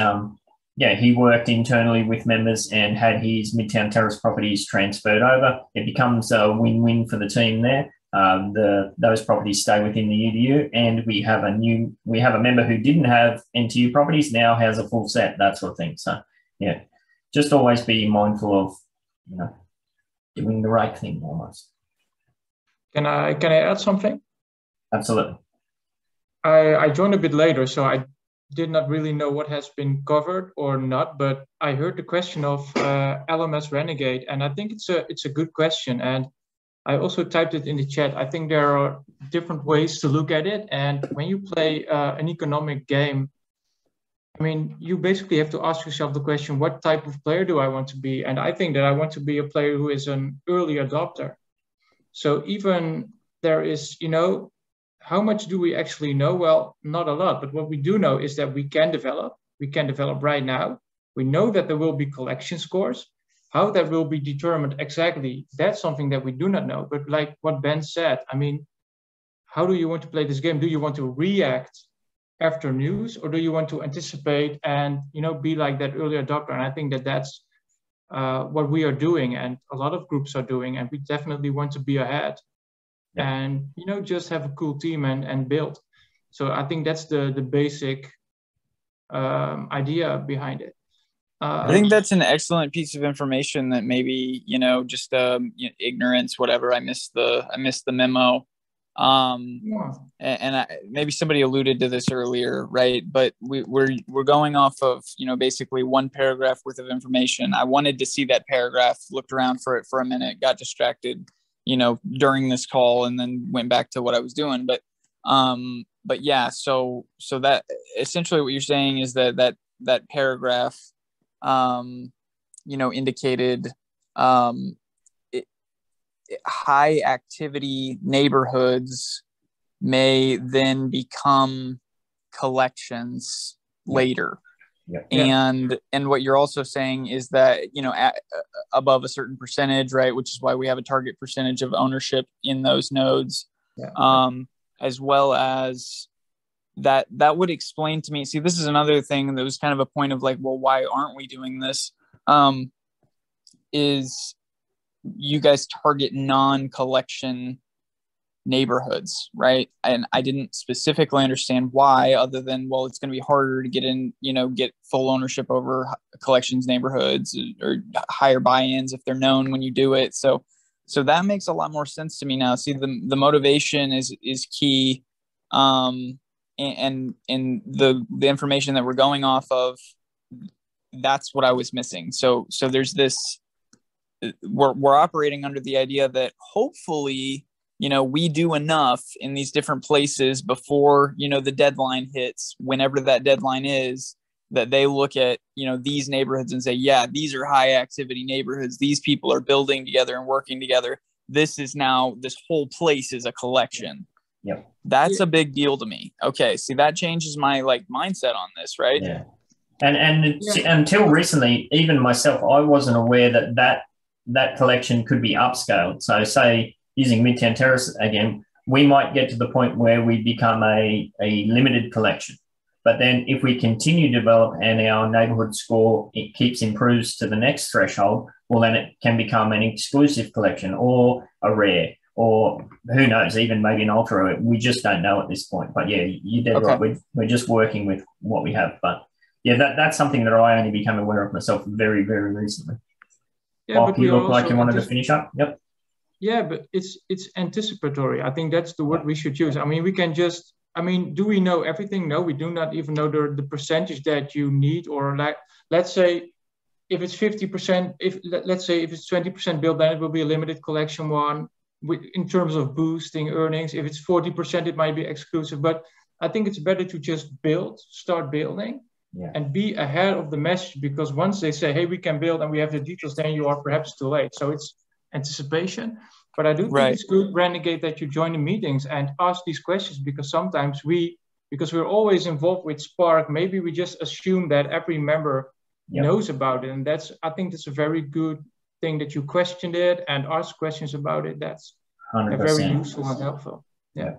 he worked internally with members and had his Midtown Terrace properties transferred over. It becomes a win-win for the team there. Those properties stay within the UDU, and we have a member who didn't have NTU properties now has a full set, that sort of thing. So just always be mindful of doing the right thing almost. Can I add something? Absolutely. I joined a bit later, so I did not really know what has been covered or not, but I heard the question of LMS Renegade, and I think it's a good question. And I also typed it in the chat. I think there are different ways to look at it. And when you play an economic game, I mean, you basically have to ask yourself the question, what type of player do I want to be? And I think that I want to be a player who is an early adopter. So even there is, how much do we actually know? Well, not a lot, but what we do know is that we can develop right now. We know that there will be collection scores. How that will be determined exactly, that's something that we do not know. But like what Ben said, I mean, how do you want to play this game? Do you want to react after news, or do you want to anticipate and, be like that early adopter? And I think that that's what we are doing, and a lot of groups are doing, and we definitely want to be ahead. And just have a cool team and build. So I think that's the basic idea behind it. I think that's an excellent piece of information that maybe just ignorance, whatever. I missed the memo. And maybe somebody alluded to this earlier, right? But we're going off of basically one paragraph worth of information. I wanted to see that paragraph, looked around for it for a minute, got distracted during this call, and then went back to what I was doing. But yeah, so that essentially what you're saying is that paragraph, indicated high activity neighborhoods may then become collections later. And what you're also saying is that above a certain percentage, right, which is why we have a target percentage of ownership in those nodes, as well as that would explain to me. See, this is another thing that was kind of a point of like, well, why aren't we doing this? Is you guys target non-collection neighborhoods, right? And I didn't specifically understand why, other than, well, it's going to be harder to get in, get full ownership over collections neighborhoods, or higher buy-ins if they're known when you do it. So that makes a lot more sense to me now. See, the motivation is key. And the information that we're going off of, that's what I was missing. So there's this, we're operating under the idea that hopefully, we do enough in these different places before, the deadline hits, whenever that deadline is, that they look at, these neighborhoods and say, yeah, these are high activity neighborhoods. These people are building together and working together. This whole place is a collection. Yep. That's a big deal to me. Okay. See, that changes my mindset on this, right? Yeah. And until recently, even myself, I wasn't aware that collection could be upscaled. So say, using Midtown Terrace again, we might get to the point where we become a limited collection. But then if we continue to develop and our neighborhood score, it keeps improves to the next threshold, well, then it can become an exclusive collection or a rare, or who knows, even maybe an ultra. We just don't know at this point. But yeah, you did right. We're just working with what we have. But yeah, that's something that I only became aware of myself very, very recently. Yeah, but you look like you wanted to finish up. Yep. Yeah, but it's anticipatory. I think that's the word we should use. I mean, we can just, I mean, do we know everything? No, we do not even know the percentage that you need. Or like, let's say if it's 50%, let's say if it's 20% built, then it will be a limited collection one in terms of boosting earnings. If it's 40%, it might be exclusive. But I think it's better to just start building. Yeah. And be ahead of the message, because once they say, hey, we can build and we have the details, then you are perhaps too late. So it's anticipation. But I do think it's good, Renegade, that you join the meetings and ask these questions, because sometimes because we're always involved with Spark, maybe we just assume that every member knows about it. And I think that's a very good thing that you questioned it and ask questions about it. That's 100%. Very useful and helpful. Yeah.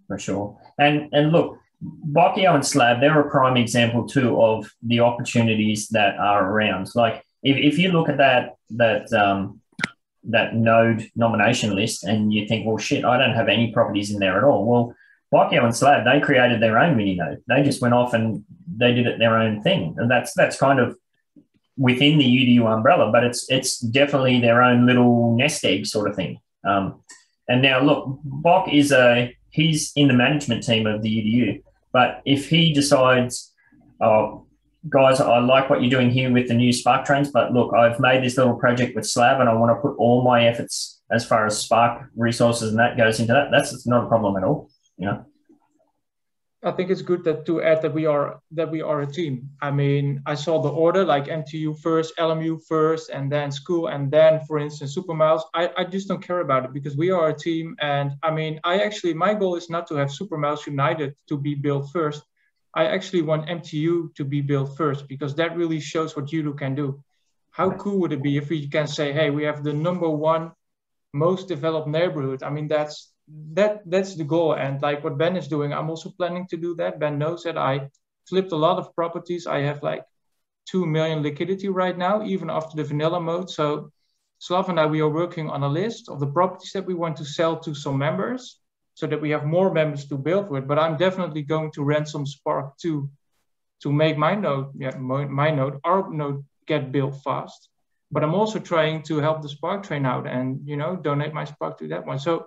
For sure. And look, Bocchio and Slab, they're a prime example too of the opportunities that are around. Like if you look at that node nomination list and you think, well, shit, I don't have any properties in there at all. Well, Bocchio and Slab, they created their own mini node. They just went off and they did it their own thing. And that's kind of within the UDU umbrella, but it's definitely their own little nest egg sort of thing. And now look, Bock he's in the management team of the UDU. But if he decides, oh, guys, I like what you're doing here with the new Spark trains, but look, I've made this little project with Slab and I want to put all my efforts as far as Spark resources and that goes into that, that's not a problem at all, you know? I think it's good to add that we are a team. I mean, I saw the order like MTU first, LMU first, and then school, and then, for instance, Supermiles. I just don't care about it because we are a team. And I mean, my goal is not to have Supermiles United to be built first. I actually want MTU to be built first because that really shows what UDU can do. How cool would it be if we can say, hey, we have the #1 most developed neighborhood? I mean, that's the goal. And like what Ben is doing, I'm also planning to do that. Ben knows that I flipped a lot of properties. I have like 2 million liquidity right now, even after the vanilla mode. So Slav and I, we are working on a list of the properties that we want to sell to some members so that we have more members to build with. But I'm definitely going to rent some Spark to make my node, our node get built fast. But I'm also trying to help the Spark train out and, donate my Spark to that one. So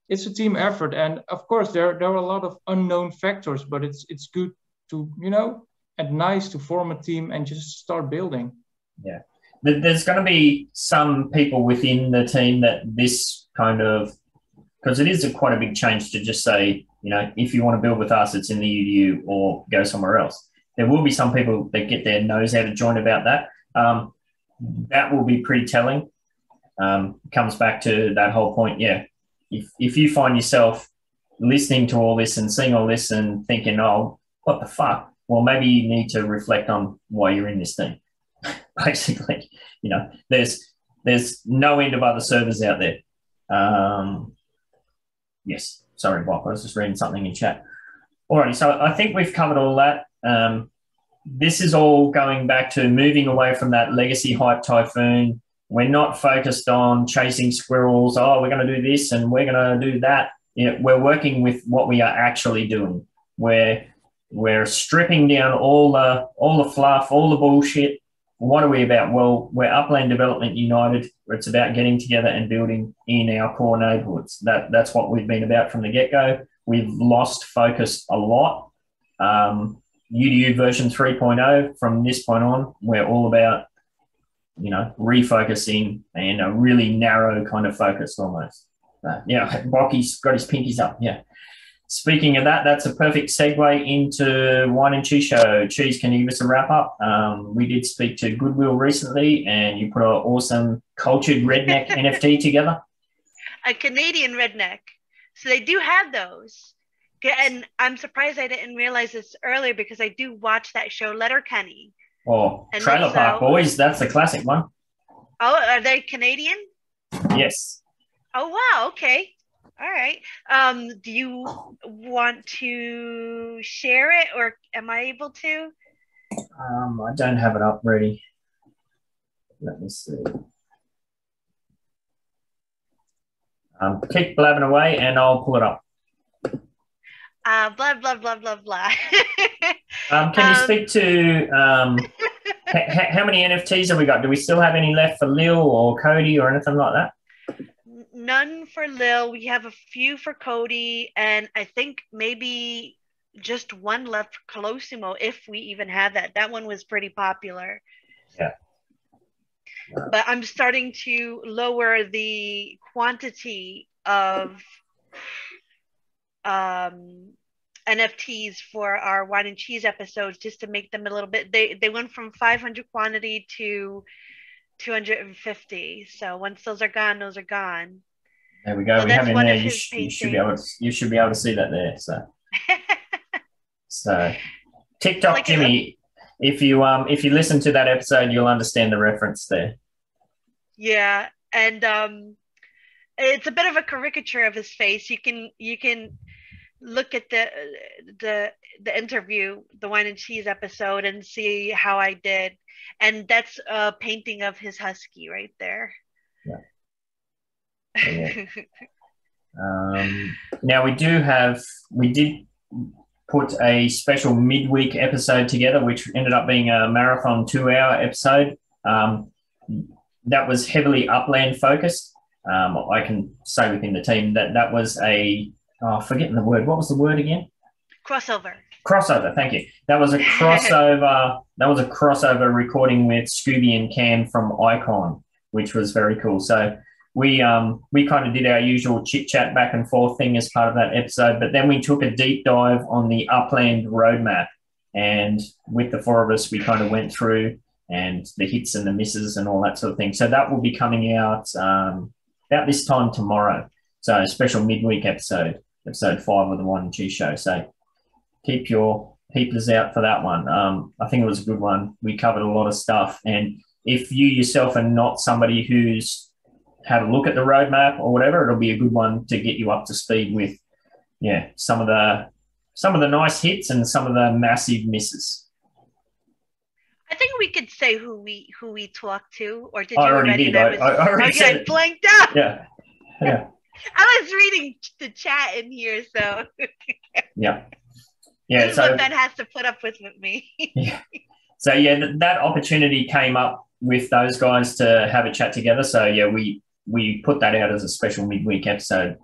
it's a team effort. And of course, there are a lot of unknown factors, but it's good to, and nice to form a team and just start building. Yeah. There's going to be some people within the team that this kind of, because it is quite a big change to just say, if you want to build with us, it's in the UDU or go somewhere else. There will be some people that get their nose out of joint about that. That will be pretty telling. Comes back to that whole point. Yeah. If you find yourself listening to all this and seeing all this and thinking, oh, what the fuck? Well, maybe you need to reflect on why you're in this thing. Basically, there's no end of other servers out there. Yes, sorry, Bob, I was just reading something in chat. Alrighty, so I think we've covered all that. This is all going back to moving away from that legacy hype typhoon. We're not focused on chasing squirrels. Oh, we're going to do this and we're going to do that. We're working with what we are actually doing. We're stripping down all the fluff, all the bullshit. What are we about? Well, we're Upland Development United. It's about getting together and building in our core neighborhoods. That's what we've been about from the get-go. We've lost focus a lot. UDU version 3.0, from this point on, we're all about refocusing and a really narrow kind of focus almost. Bocky's got his pinkies up. Yeah. Speaking of that, that's a perfect segue into Wine and Cheese Show. Cheese, can you give us a wrap up? We did speak to Goodwill recently and you put an awesome cultured redneck NFT together. A Canadian redneck. So they do have those. And I'm surprised I didn't realize this earlier because I do watch that show, Letterkenny. Oh, and Trailer Park Boys, that's the classic one. Oh, are they Canadian? Yes. Oh, wow, okay. All right. Do you want to share it, or am I able to? I don't have it up ready. Let me see. Keep blabbing away and I'll pull it up. Blah, blah, blah, blah, blah. Can you speak to how many NFTs have we got? Do we still have any left for Lil or Cody or anything like that? None for Lil. We have a few for Cody, and I think maybe just one left for Colosimo, if we even have that. That one was pretty popular. Yeah. But I'm starting to lower the quantity of NFTs for our wine and cheese episodes, just to make them a little bit. They went from 500 quantity to 250. So once those are gone, those are gone. There we go. So we have in there. You should be able to see that there. So TikTok like Jimmy, if you listen to that episode, you'll understand the reference there. Yeah, and it's a bit of a caricature of his face. You can look at the interview, the wine and cheese episode, and see how I did. And that's a painting of his husky right there. Yeah. Now we did put a special midweek episode together, which ended up being a marathon 2-hour episode. That was heavily Upland focused. I can say within the team that was forgetting the word. What was the word again? Crossover. Thank you. That was a crossover. That was a crossover recording with Scooby and Cam from Icon, which was very cool. So we kind of did our usual chit chat back and forth thing as part of that episode, but then we took a deep dive on the Upland roadmap, and with the four of us, we kind of went through and the hits and the misses and all that sort of thing. So that will be coming out about this time tomorrow. So a special midweek episode 5 of the Wine and Cheese Show. So keep your peepers out for that one. I think it was a good one. We covered a lot of stuff. And if you yourself are not somebody who's had a look at the roadmap or whatever, it'll be a good one to get you up to speed with, some of the nice hits and some of the massive misses. I think we could say who we talked to, or did you already did? I already said it. Blanked out. Yeah. I was reading the chat in here, so yeah. This is what Ben has to put up with me. Yeah. So that opportunity came up with those guys to have a chat together. So we put that out as a special midweek episode,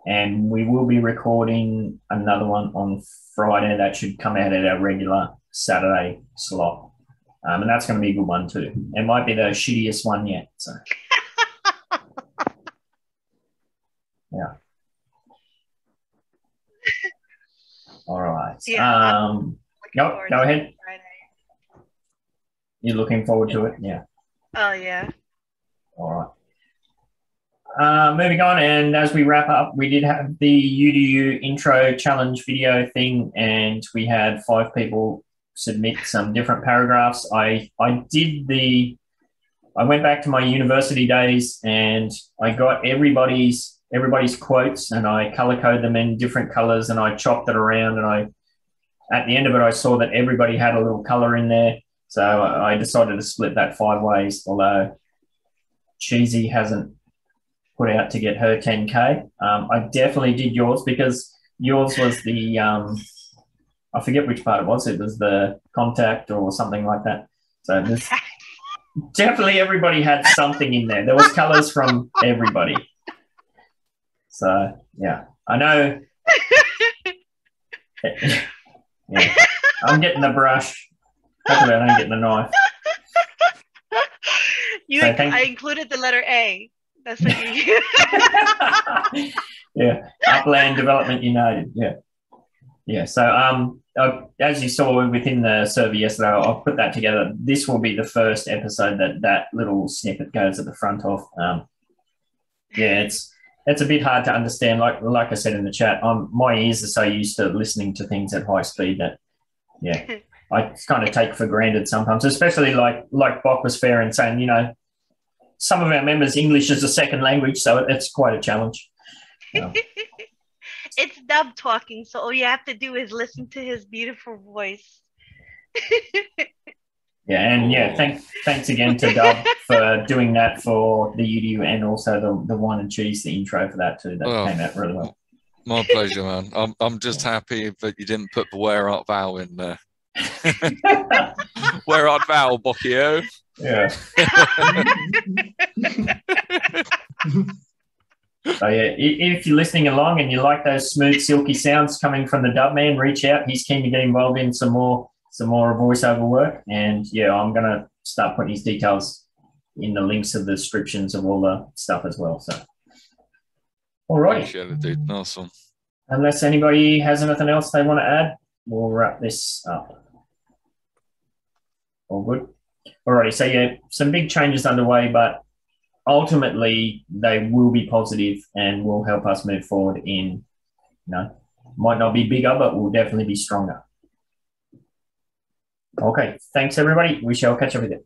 and we will be recording another one on Friday that should come out at our regular Saturday slot, and that's going to be a good one too. It might be the shittiest one yet. So yeah. All right. Yeah. Go ahead. You're looking forward to it? Yeah. Oh, yeah. All right. Moving on, and as we wrap up, we did have the UDU intro challenge video thing, and we had 5 people submit some different paragraphs. I went back to my university days, and I got everybody's quotes, and I color coded them in different colors, and I chopped it around, and at the end of it, I saw that everybody had a little color in there. So I decided to split that 5 ways, although Cheesy hasn't put out to get her 10K. I definitely did yours, because yours was the, I forget which part it was. It was the contact or something like that. So definitely everybody had something in there. There was colors from everybody. So, yeah, I know. Yeah, I'm getting the brush. Hopefully I don't get the knife. I included the letter A. That's what you use. Yeah, Upland Development United. Yeah. So, as you saw within the survey yesterday, I'll put that together. This will be the first episode that little snippet goes at the front of. It's a bit hard to understand. Like I said in the chat, my ears are so used to listening to things at high speed that, I kind of take for granted sometimes, especially like Bock was fair in saying, some of our members, English is a second language, so it's quite a challenge. So. It's Dub talking, so all you have to do is listen to his beautiful voice. Yeah, and yeah, thanks again to Dub for doing that for the UDU and also the wine and cheese, the intro for that too. That came out really well. My pleasure, man. I'm just happy that you didn't put the Where Art Thou in there. Where Art Thou, Bocchio? Yeah. So yeah, if you're listening along and you like those smooth, silky sounds coming from the Dub man, reach out. He's keen to get involved in some more voiceover work. And yeah, I'm gonna start putting his details in the links of the descriptions of all the stuff as well. So, all right. Appreciate it, dude. Awesome. Unless anybody has anything else they want to add, we'll wrap this up. All good. Alrighty. So yeah, some big changes underway, but ultimately they will be positive and will help us move forward in, might not be bigger, but will definitely be stronger. Okay, thanks everybody. We shall catch up with you.